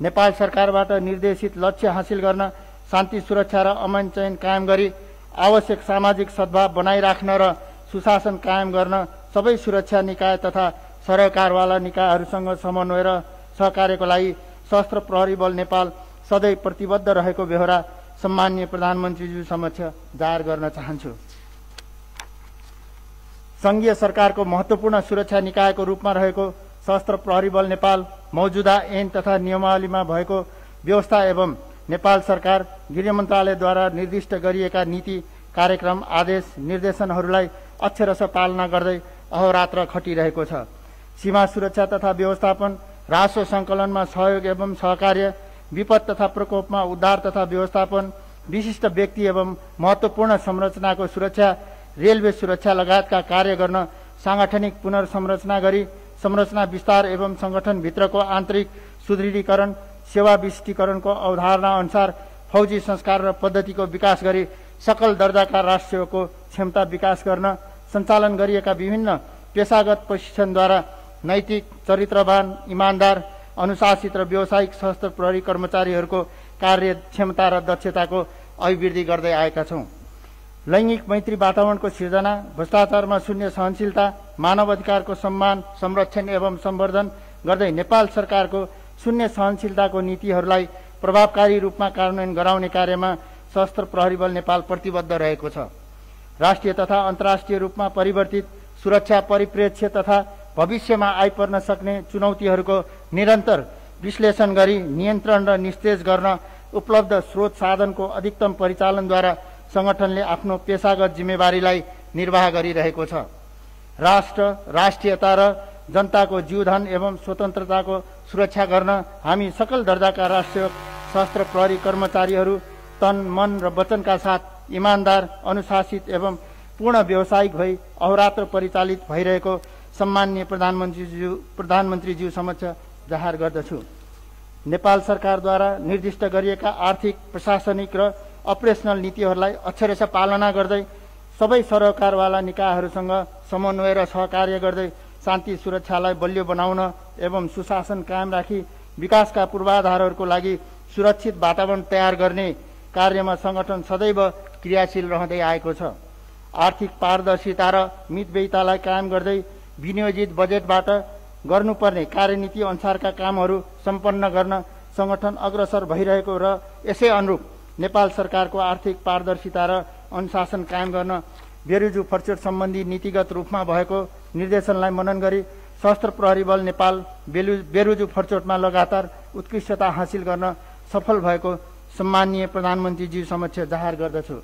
नेपाल सरकारबाट निर्देशित लक्ष्य हासिल गर्न शान्ति, सुरक्षा र अमन चयन कायम गरी आवश्यक सामाजिक सद्भाव बनाइराख्न र सुशासन कायम गर्न सबै सुरक्षा निकाय तथा सरकारवाला निकायहरूसँग समन्वय र सहकार्यको लागि सशस्त्र प्रहरी बल नेपाल सधैँ प्रतिबद्ध रहेको बेहोरा सम्माननीय प्रधानमन्त्रीज्यू समक्ष जाहेर गर्न चाहन्छु। संघीय सरकारको महत्त्वपूर्ण सुरक्षा निकायको रूपमा रहेको सशस्त्र प्रहरी बल नेपाल मौजुदा ऐन तथा नियमावलीमा भएको व्यवस्था एवं नेपाल सरकार गृह मन्त्रालयद्वारा निर्दिष्ट गरिएका नीति कार्यक्रम आदेश निर्देशनहरूलाई अक्षरशः पालना गर्दै अहोरात्र खटिरहेको छ। सीमा सुरक्षा तथा व्यवस्थापन, राजस्व सङ्कलनमा सहयोग एवं सहकार्य, विपद तथा प्रकोपमा उद्धार तथा व्यवस्थापन, विशिष्ट व्यक्ति एवं महत्त्वपूर्ण संरचनाको सुरक्षा, रेलवे सुरक्षा लगायतका कार्य गर्न सांगठनिक पुनर्संरचना गरी संरचना विस्तार एवं संगठनभित्रको आन्तरिक सुदृढीकरण, सेवा विशिष्टीकरणको अवधारणा अनुसार फौजी संस्कार र पद्धतिको विकास गरी सकल दर्जाका राष्ट्र सेवकको क्षमता विकास गर्न सञ्चालन गरिएका विभिन्न पेशागत प्रशिक्षणद्वारा नैतिक, चरित्रवान, इमान्दार, अनुशासित र व्यावसायिक सशस्त्र प्रहरी कर्मचारीहरूको कार्य क्षमता र दक्षताको अभिवृद्धि गर्दै आएका छौँ। लैङ्गिक मैत्री वातावरणको सिर्जना, भ्रष्टाचारमा शून्य सहनशीलता, मानव अधिकारको सम्मान, संरक्षण एवं सम्वर्धन गर्दै नेपाल सरकारको शून्य सहनशीलताको नीतिहरूलाई प्रभावकारी रूपमा कार्यान्वयन गराउने कार्यमा सशस्त्र प्रहरी बल नेपाल प्रतिबद्ध रहेको छ। राष्ट्रिय तथा अन्तर्राष्ट्रिय रूपमा परिवर्तित सुरक्षा परिप्रेक्ष्य तथा भविष्यमा आइपर्न सक्ने चुनौतीहरूको निरन्तर विश्लेषण गरी नियन्त्रण र निस्तेज गर्न उपलब्ध स्रोत साधनको अधिकतम परिचालनद्वारा संगठनले आफ्नो पेशागत जिम्मेवारीलाई निर्वाह गरिरहेको छ। राष्ट्र, राष्ट्रियता र जनताको जीवधन एवं स्वतन्त्रताको सुरक्षा गर्न हामी सकल दर्जाका राष्ट्रिय सशस्त्र प्रहरी कर्मचारीहरू तन, मन र वचनका साथ इमान्दार, अनुशासित एवं पूर्ण व्यावसायिक भई अहोरात्र परिचालित भइरहेको सम्माननीय प्रधानमन्त्रीज्यू समक्ष जाहेर गर्दछु। नेपाल सरकारद्वारा निर्दिष्ट गरिएका आर्थिक, प्रशासनिक र अपरेसनल नीतिहरूलाई अक्षरशः पालना गर्दै सबै सरोकारवाला निकायहरूसँग समन्वय र सहकार्य गर्दै शान्ति सुरक्षालाई बलियो बनाउन एवं सुशासन कायम राखी विकासका पूर्वाधारहरूको लागि सुरक्षित वातावरण तयार गर्ने कार्यमा संगठन सदैव क्रियाशील रहँदै आएको छ। आर्थिक पारदर्शिता र मितव्ययितालाई कायम गर्दै विनियोजित बजेटबाट गर्नुपर्ने कार्यनीति अनुसारका कामहरू सम्पन्न गर्न संगठन अग्रसर भइरहेको र यसै अनुरूप नेपाल सरकारको आर्थिक पारदर्शिता र अनुशासन कायम गर्न बेरुजु फर्चोट सम्बन्धी नीतिगत रूपमा भएको निर्देशनलाई मनन गरी सशस्त्र प्रहरी बल नेपाल बेरुजु फर्चोटमा लगातार उत्कृष्टता हासिल गर्न सफल भएको सम्माननीय प्रधानमन्त्रीज्यू समक्ष जाहेर गर्दछु।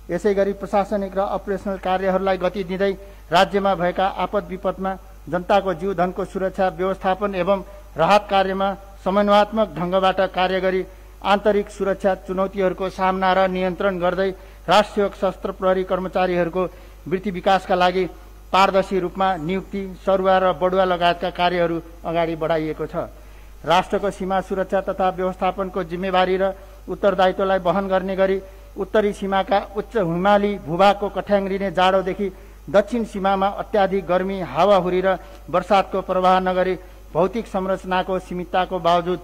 यसै गरी प्रशासनिक र अपरेसनल कार्यहरूलाई गति दिँदै राज्यमा भएका आपद विपदमा जनताको जीवधनको सुरक्षा व्यवस्थापन एवं राहत कार्यमा समन्वयात्मक ढङ्गबाट कार्य गरी आन्तरिक सुरक्षा चुनौतीहरूको सामना र नियन्त्रण गर्दै राष्ट्रिय सशस्त्र प्रहरी कर्मचारीहरूको वृत्ति विकासका लागि पारदर्शी रूपमा नियुक्ति, सरुवा र बढुवा लगायतका कार्यहरू अगाडि बढाइएको छ। राष्ट्रको सीमा सुरक्षा तथा व्यवस्थापनको जिम्मेवारी र उत्तरदायित्वलाई वहन गर्ने गरी उत्तरी सीमाका उच्च हिमाली भूभागको कठ्याङ्ग्रिने जाडोदेखि दक्षिण सीमामा अत्याधिक गर्मी, हावाहुरी र वर्षातको प्रवाह नगरी भौतिक संरचनाको सीमितताको बावजुद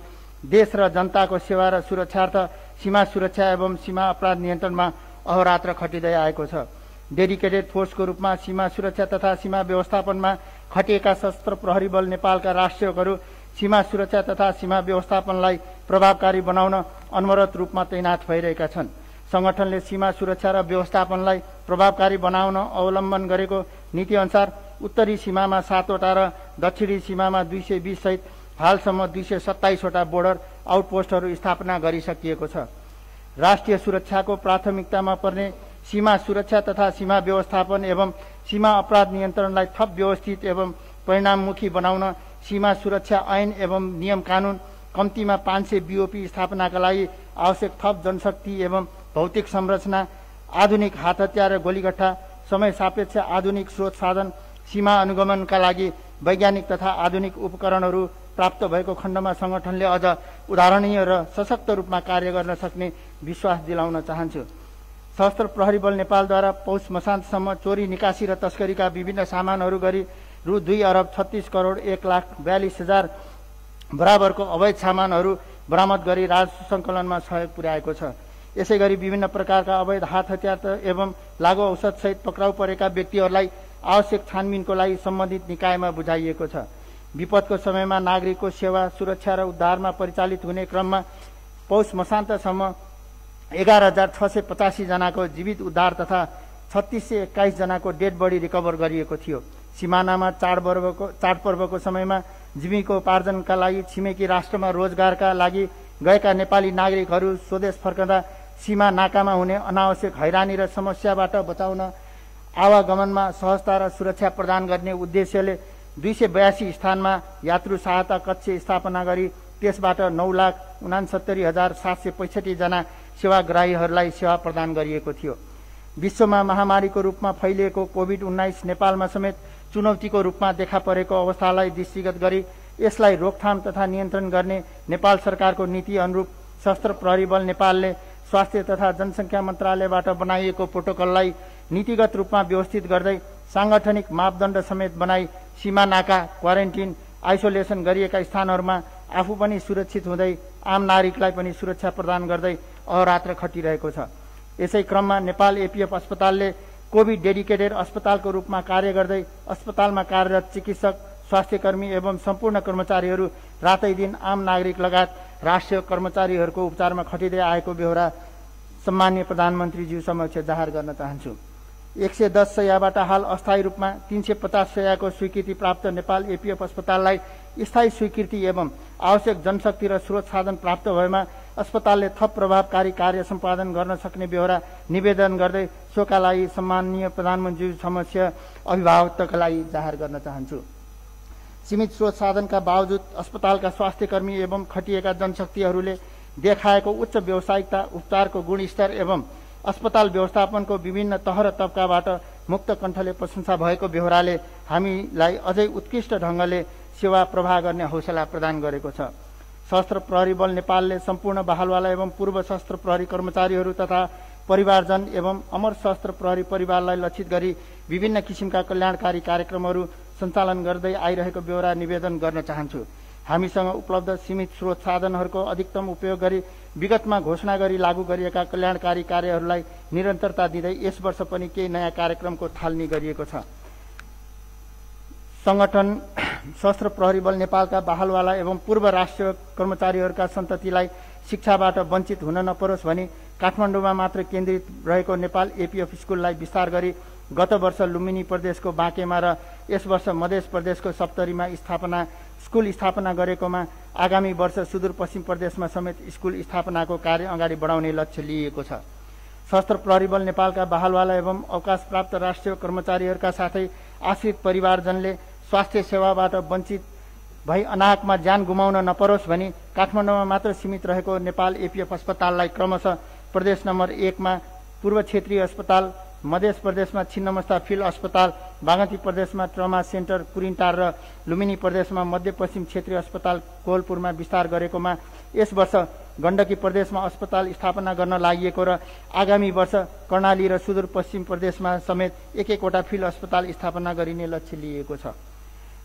देश र जनताको सेवा र सुरक्षार्थ सीमा सुरक्षा एवं सीमा अपराध नियन्त्रणमा अहोरात्र खटिँदै आएको छ। डेडिकेटेड फोर्सको रूपमा सीमा सुरक्षा तथा सीमा व्यवस्थापनमा खटिएका सशस्त्र प्रहरी बल नेपालका राष्ट्रियहरू सीमा सुरक्षा तथा सीमा व्यवस्थापनलाई प्रभावकारी बनाउन अनवरत रूपमा तैनात भइरहेका छन्। संगठनले सीमा सुरक्षा र व्यवस्थापनलाई प्रभावकारी बनाउन अवलम्बन गरेको नीति अनुसार उत्तरी सीमामा 7 वटा र दक्षिणी सीमामा 220 सहित हालसम्म 227 वटा बोर्डर आउटपोस्टहरू स्थापना गरिसकिएको छ। राष्ट्रिय सुरक्षाको प्राथमिकतामा पर्ने सीमा सुरक्षा तथा सीमा व्यवस्थापन एवं सीमा अपराध नियन्त्रणलाई थप व्यवस्थित एवं परिणाममुखी बनाउन सीमा सुरक्षा ऐन एवं नियम कानून, कम्तीमा 500 बीओपी स्थापनाका लागि आवश्यक थप जनशक्ति एवं भौतिक संरचना, आधुनिक हात हतियार र गोलीगट्टा, समय सापेक्ष आधुनिक स्रोत साधन, सीमा अनुगमनका लागि वैज्ञानिक तथा आधुनिक उपकरणहरू प्राप्त भएको खण्डमा संगठनले अझ उदाहरणीय र सशक्त रूपमा कार्य गर्न सक्ने विश्वास दिलाउन चाहन्छु। सशस्त्र प्रहरी बल नेपालद्वारा पौष मसान्तसम्म चोरी, निकासी र तस्करीका विभिन्न सामानहरू गरी रु 2 अरब 36 करोड 1,42,000 बराबरको अवैध सामानहरू बरामद गरी राजस्व सङ्कलनमा सहयोग पुर्याएको छ। यसै गरी विभिन्न प्रकारका अवैध हात हतियार एवं लागु औषध सहित पक्राउ परेका व्यक्तिहरूलाई आवश्यक छानबिनको लागि सम्बन्धित निकायमा बुझाइएको छ। विपदको समयमा नागरिकको सेवा, सुरक्षा र उद्धारमा परिचालित हुने क्रममा पौष मसान्तसम्म 11,685 जनाको जीवित उद्धार तथा 3621 जनाको डेड बडी रिकभर गरिएको थियो। सिमानामा चाडपर्वको समयमा जीविकोपार्जनका लागि छिमेकी राष्ट्रमा रोजगारका लागि गएका नेपाली नागरिकहरू स्वदेश फर्कँदा सीमा नाकामा हुने अनावश्यक हैरानी र समस्याबाट बचाउन आवागमनमा सहजता र सुरक्षा प्रदान गर्ने उद्देश्यले 282 स्थानमा यात्रु सहायता कक्ष स्थापना गरी त्यसबाट 9,69,765 जना सेवाग्राहीहरूलाई सेवा प्रदान गरिएको थियो। विश्वमा महामारीको रूपमा फैलिएको कोभिड-19 नेपालमा समेत चुनौतीको रूपमा देखा परेको अवस्थालाई दृष्टिगत गरी यसलाई रोकथाम तथा नियन्त्रण गर्ने नेपाल सरकारको नीति अनुरूप सशस्त्र प्रहरी बल नेपालले स्वास्थ्य तथा जनसङ्ख्या मन्त्रालयबाट बनाइएको प्रोटोकललाई नीतिगत रूपमा व्यवस्थित गर्दै सांगठनिक मापदण्ड समेत बनाई सीमा नाका, क्वारेन्टिन, आइसोलेसन गरिएका स्थानहरूमा आफू पनि सुरक्षित हुँदै आम नागरिकलाई पनि सुरक्षा प्रदान गर्दै अहोरात्र खटिरहेको छ। यसै क्रममा नेपाल एपीएफ अस्पतालले कोभिड डेडिकेटेड अस्पतालको रूपमा कार्य गर्दै अस्पतालमा कार्यरत चिकित्सक, स्वास्थ्यकर्मी एवं सम्पूर्ण कर्मचारीहरू रातै दिन आम नागरिक लगायत राष्ट्रिय कर्मचारीहरूको उपचारमा खटिँदै आएको बेहोरा सम्माननीय प्रधानमन्त्रीज्यू समक्ष जाहेर गर्न चाहन्छु। 110 शय्याबाट हाल अस्थायी रूपमा 350 शय्याको स्वीकृति प्राप्त नेपाल एपीएफ अस्पताललाई स्थायी स्वीकृति एवं आवश्यक जनशक्ति र स्रोत साधन प्राप्त भएमा अस्पतालले थप प्रभावकारी कार्य सम्पादन गर्न सक्ने बेहोरा निवेदन गर्दै सोका लागि सम्माननीय प्रधानमन्त्रीज्यू समक्ष अभिभावकत्वका लागि जाहेर गर्न चाहन्छु। सीमित स्रोत साधनका बावजुद अस्पतालका स्वास्थ्यकर्मी एवं खटिएका जनशक्तिहरूले देखाएको उच्च व्यावसायिकता, उपचारको गुणस्तर एवं अस्पताल व्यवस्थापनको विभिन्न तह र तबकाबाट मुक्त कण्ठले प्रशंसा भएको बेहोराले हामीलाई अझै उत्कृष्ट ढङ्गले सेवा प्रवाह गर्ने हौसला प्रदान गरेको छ। सशस्त्र प्रहरी बल नेपालले सम्पूर्ण बहालवाला एवं पूर्व सशस्त्र प्रहरी कर्मचारीहरू तथा परिवारजन एवं अमर सशस्त्र प्रहरी परिवारलाई लक्षित गरी विभिन्न किसिमका कल्याणकारी कार्यक्रमहरू सञ्चालन गर्दै आइरहेको बेहोरा निवेदन गर्न चाहन्छु। हामीसँग उपलब्ध सीमित स्रोत साधनहरूको अधिकतम उपयोग गरी विगतमा घोषणा गरी लागू गरिएका कल्याणकारी कार्यहरूलाई निरन्तरता दिँदै यस वर्ष पनि केही नयाँ कार्यक्रमको थालनी गरिएको छ। संगठन सशस्त्र प्रहरी बल नेपालका बहालवाला एवं पूर्व राष्ट्रिय कर्मचारीहरूका सन्ततिलाई शिक्षाबाट वञ्चित हुन नपरोस् भनी काठमाडौँमा मात्र केन्द्रित रहेको नेपाल एपीएफ स्कुललाई विस्तार गरी गत वर्ष लुम्बिनी प्रदेशको बाँकेमा र यस वर्ष मध्य प्रदेशको सप्तरीमा स्कुल स्थापना गरेकोमा आगामी वर्ष सुदूरपश्चिम प्रदेशमा समेत स्कुल स्थापनाको कार्य अगाडि बढाउने लक्ष्य लिएको छ। सशस्त्र प्रहरी बल नेपालका बहालवाला एवं अवकाश प्राप्त राष्ट्रिय कर्मचारीहरूका साथै आश्रित परिवारजनले स्वास्थ्य सेवाबाट वञ्चित भई अनाहकमा ज्यान गुमाउन नपरोस् भनी काठमाडौँमा मात्र सीमित रहेको नेपाल एपीएफ अस्पताललाई क्रमशः प्रदेश नम्बर 1 मा पूर्व क्षेत्रीय अस्पताल, मध्य प्रदेशमा छिन्नमस्ता फिल्ड अस्पताल, बागमती प्रदेशमा ट्रमा सेन्टर कुरिन्टार र लुम्बिनी प्रदेशमा मध्यपश्चिम क्षेत्रीय अस्पताल कोहलपुरमा विस्तार गरेकोमा यस वर्ष गण्डकी प्रदेशमा अस्पताल स्थापना गर्न लागि र आगामी वर्ष कर्णाली र सुदूरपश्चिम प्रदेशमा समेत एक-एकवटा फिल्ड अस्पताल स्थापना गरिने लक्ष्य लिएको छ।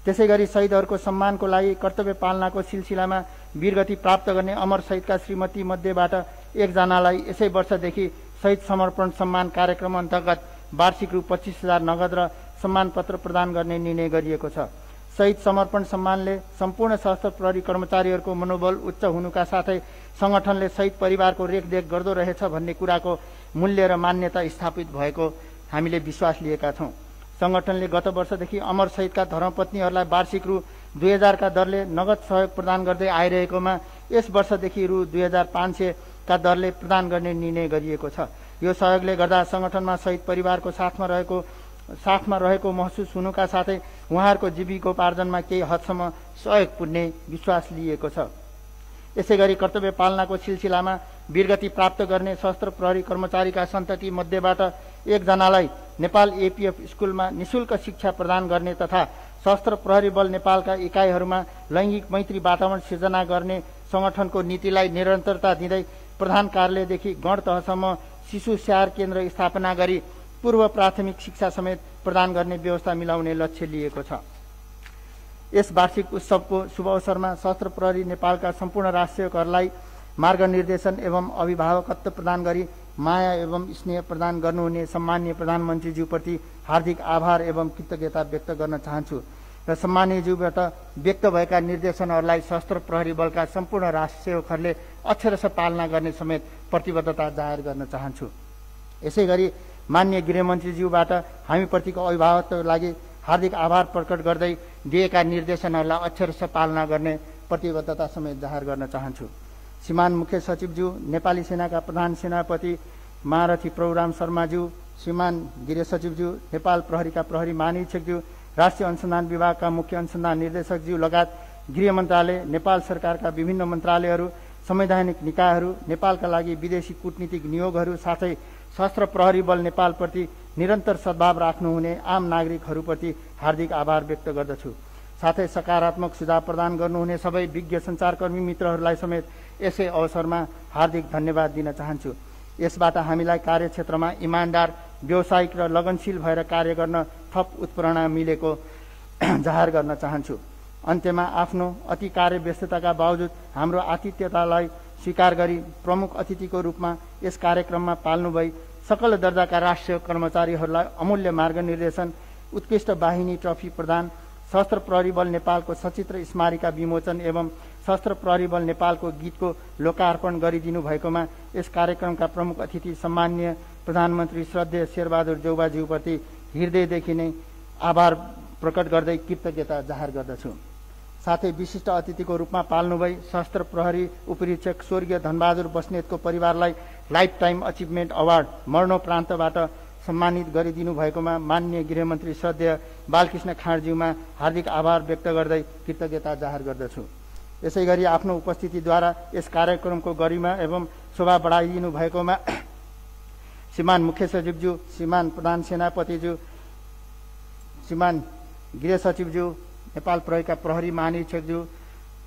त्यसैगरी शहीदहरूको सम्मानको लागि कर्तव्य पालनाको सिलसिलामा वीरगति प्राप्त गर्ने अमर शहीदका श्रीमती मध्येबाट एकजनालाई यसै वर्षदेखि शहीद समर्पण सम्मान कार्यक्रम अन्तर्गत वार्षिक रु 25,000 नगद र सम्मान पत्र प्रदान गर्ने निर्णय गरिएको छ। शहीद समर्पण सम्मानले सम्पूर्ण सशस्त्र प्रहरी कर्मचारीहरूको मनोबल उच्च हुनुका साथै संगठनले शहीद परिवारको रेखदेख गर्दो रहेछ भन्ने कुराको मूल्य र मान्यता स्थापित भएको हामीले विश्वास लिएका छौँ। संगठनले गत वर्षदेखि अमर शहीदका धर्मपत्नीहरूलाई वार्षिक रु 2,000 का दरले नगद सहयोग प्रदान गर्दै आइरहेकोमा यस वर्षदेखि रु 2,500 का दरले प्रदान गर्ने निर्णय गरिएको छ। यो सहयोगले गर्दा संगठनमा शहीद परिवारको साथमा रहेको महसुस हुनुका साथै उहाँहरूको जीविकोपार्जनमा केही हदसम्म सहयोग पुग्ने विश्वास लिएको छ। यसैगरी कर्तव्य पालनाको सिलसिलामा वीरगति प्राप्त गर्ने सशस्त्र प्रहरी कर्मचारीका सन्तति मध्येबाट एकजनालाई नेपाल एपीएफ स्कुलमा निशुल्क शिक्षा प्रदान गर्ने तथा सशस्त्र प्रहरी बल नेपालका इकाइहरूमा लैङ्गिक मैत्री वातावरण सिर्जना गर्ने संगठनको नीतिलाई निरन्तरता दिँदै प्रधान कार्यालयदेखि गण तहसम्म शिशु स्याहार केन्द्र स्थापना गरी पूर्व प्राथमिक शिक्षा समेत प्रदान गर्ने व्यवस्था मिलाउने लक्ष्य लिएको छ। यस वार्षिक उत्सवको शुभ अवसरमा सशस्त्र प्रहरी नेपालका सम्पूर्ण राष्ट्रियहरूलाई मार्गनिर्देशन एवं अभिभावकत्व प्रदान गरी माया एवं स्नेह प्रदान गर्नुहुने सम्माननीय प्रधानमन्त्रीज्यूप्रति हार्दिक आभार एवं कृतज्ञता व्यक्त गर्न चाहन्छु र सम्माननीयज्यूबाट व्यक्त भएका निर्देशनहरूलाई सशस्त्र प्रहरी बलका सम्पूर्ण राष्ट्रियहरूले अक्षरशः पालना गर्ने समेत प्रतिबद्धता जाहेर गर्न चाहन्छु। यसै गरी माननीय गृहमन्त्रीज्यूबाट हामीप्रतिको अभिभावकको लागि हार्दिक आभार प्रकट गर्दै दिएका निर्देशनहरूलाई अक्षरशः पालना गर्ने प्रतिबद्धता समेत जाहेर गर्न चाहन्छु। श्रीमान मुख्य सचिवज्यू, नेपाली सेनाका प्रधान सेनापति महारथी प्रभुराम शर्माज्यू, श्रीमान गृह सचिवज्यू, नेपाल प्रहरीका प्रहरी महानिरीक्षकज्यू, राष्ट्रिय अनुसन्धान विभागका मुख्य अनुसन्धान निर्देशकज्यू लगायत गृह मन्त्रालय, नेपाल सरकारका विभिन्न मन्त्रालयहरू, संवैधानिक निकायहरू, नेपालका लागि विदेशी कूटनीतिक नियोगहरू साथै सशस्त्र प्रहरी बल नेपालप्रति निरन्तर सद्भाव राख्नुहुने आम नागरिकहरूप्रति हार्दिक आभार व्यक्त गर्दछु। साथै सकारात्मक सुझाव प्रदान गर्नुहुने सबै विज्ञ सञ्चारकर्मी मित्रहरूलाई समेत यसै अवसरमा हार्दिक धन्यवाद दिन चाहन्छु। यसबाट हामीलाई कार्यक्षेत्रमा इमान्दार, व्यावसायिक र लगनशील भएर कार्य गर्न थप उत्प्रेरणा मिलेको जाहेर गर्न चाहन्छु। अन्त्यमा आफ्नो अति कार्यव्यस्तताका बावजुद हाम्रो आतिथ्यतालाई स्वीकार गरी प्रमुख अतिथिको रूपमा यस कार्यक्रममा पाल्नुभई सकल दर्जाका राष्ट्रिय कर्मचारीहरूलाई अमूल्य मार्गनिर्देशन, उत्कृष्ट वाहिनी ट्रफी प्रदान, सशस्त्र प्रहरी बल नेपालको सचित्र स्मारिका विमोचन एवं सशस्त्र प्रहरी बल नेपालको गीतको लोकार्पण गरिदिनु भएकोमा यस कार्यक्रमका प्रमुख अतिथि सम्माननीय प्रधानमन्त्री श्रद्धेय शेरबहादुर देउवाज्यूप्रति हृदयदेखि नै आभार प्रकट गर्दै कृतज्ञता जाहेर गर्दछु। साथै विशिष्ट अतिथिको रूपमा पाल्नुभई सशस्त्र प्रहरी उपरीक्षक स्वर्गीय धनबहादुर बस्नेतको परिवारलाई लाइफ टाइम अचिभमेन्ट अवार्ड मरणोपरान्तबाट सम्मानित गरिदिनु भएकोमा माननीय गृहमन्त्री श्रद्धेय बालकृष्ण खाँडज्यूमा हार्दिक आभार व्यक्त गर्दै कृतज्ञता जाहेर गर्दछु। यसै गरी आफ्नो उपस्थितिद्वारा यस कार्यक्रमको गरिमा एवं शोभा बढाइदिनु भएकोमा श्रीमान मुख्य सचिवज्यू, श्रीमान प्रधान सेनापतिज्यू, श्रीमान गृह सचिवज्यू, नेपाल प्रहरीका प्रहरी महानिरीक्षकज्यू,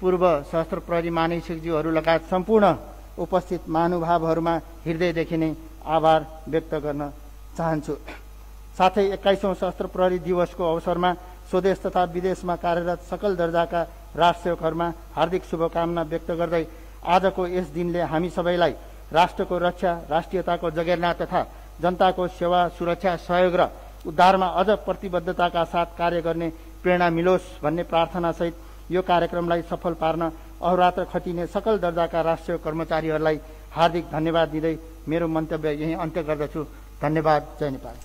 पूर्व सशस्त्र प्रहरी महानिरीक्षकज्यूहरू लगायत सम्पूर्ण उपस्थित महानुभावहरूमा हृदयदेखि नै आभार व्यक्त गर्न चाहन्छु। साथै 21औं सशस्त्र प्रहरी दिवसको अवसरमा स्वदेश तथा विदेशमा कार्यरत सकल दर्जाका राष्ट्रसेवकहरूमा हार्दिक शुभकामना व्यक्त गर्दै आजको यस दिनले हामी सबैलाई राष्ट्रको रक्षा, राष्ट्रियताको जगेर्ना तथा जनताको सेवा, सुरक्षा, सहयोग र उद्धारमा अझ प्रतिबद्धताका साथ कार्य गर्ने प्रेरणा मिलोस् भन्ने प्रार्थनासहित यो कार्यक्रमलाई सफल पार्न अहोरात्र खटिने सकल दर्जाका राष्ट्रिय कर्मचारीहरूलाई हार्दिक धन्यवाद दिँदै मेरो मन्तव्य यही अन्त्य गर्दछु। धन्यवाद। जय नेपाल।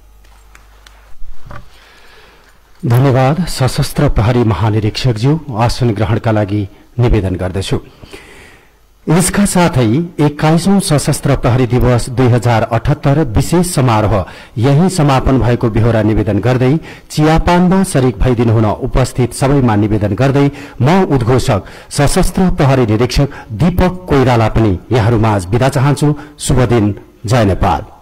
धन्यवाद। सशस्त्र प्रहरी महानिरीक्षकज्यू, आसन ग्रहणका लागि निवेदन गर्दछु। यसका साथै 21औं सशस्त्र प्रहरी दिवस 2078 विशेष समारोह यही समापन भएको बेहोरा निवेदन गर्दै चियापानमा शरीक भइदिनुहुन उपस्थित सबैमा निवेदन गर्दै म उद्घोषक सशस्त्र प्रहरी निरीक्षक दीपक कोइराला पनि यहाँहरूमाझ बिदा चाहन्छु। शुभ दिन। जय नेपाल।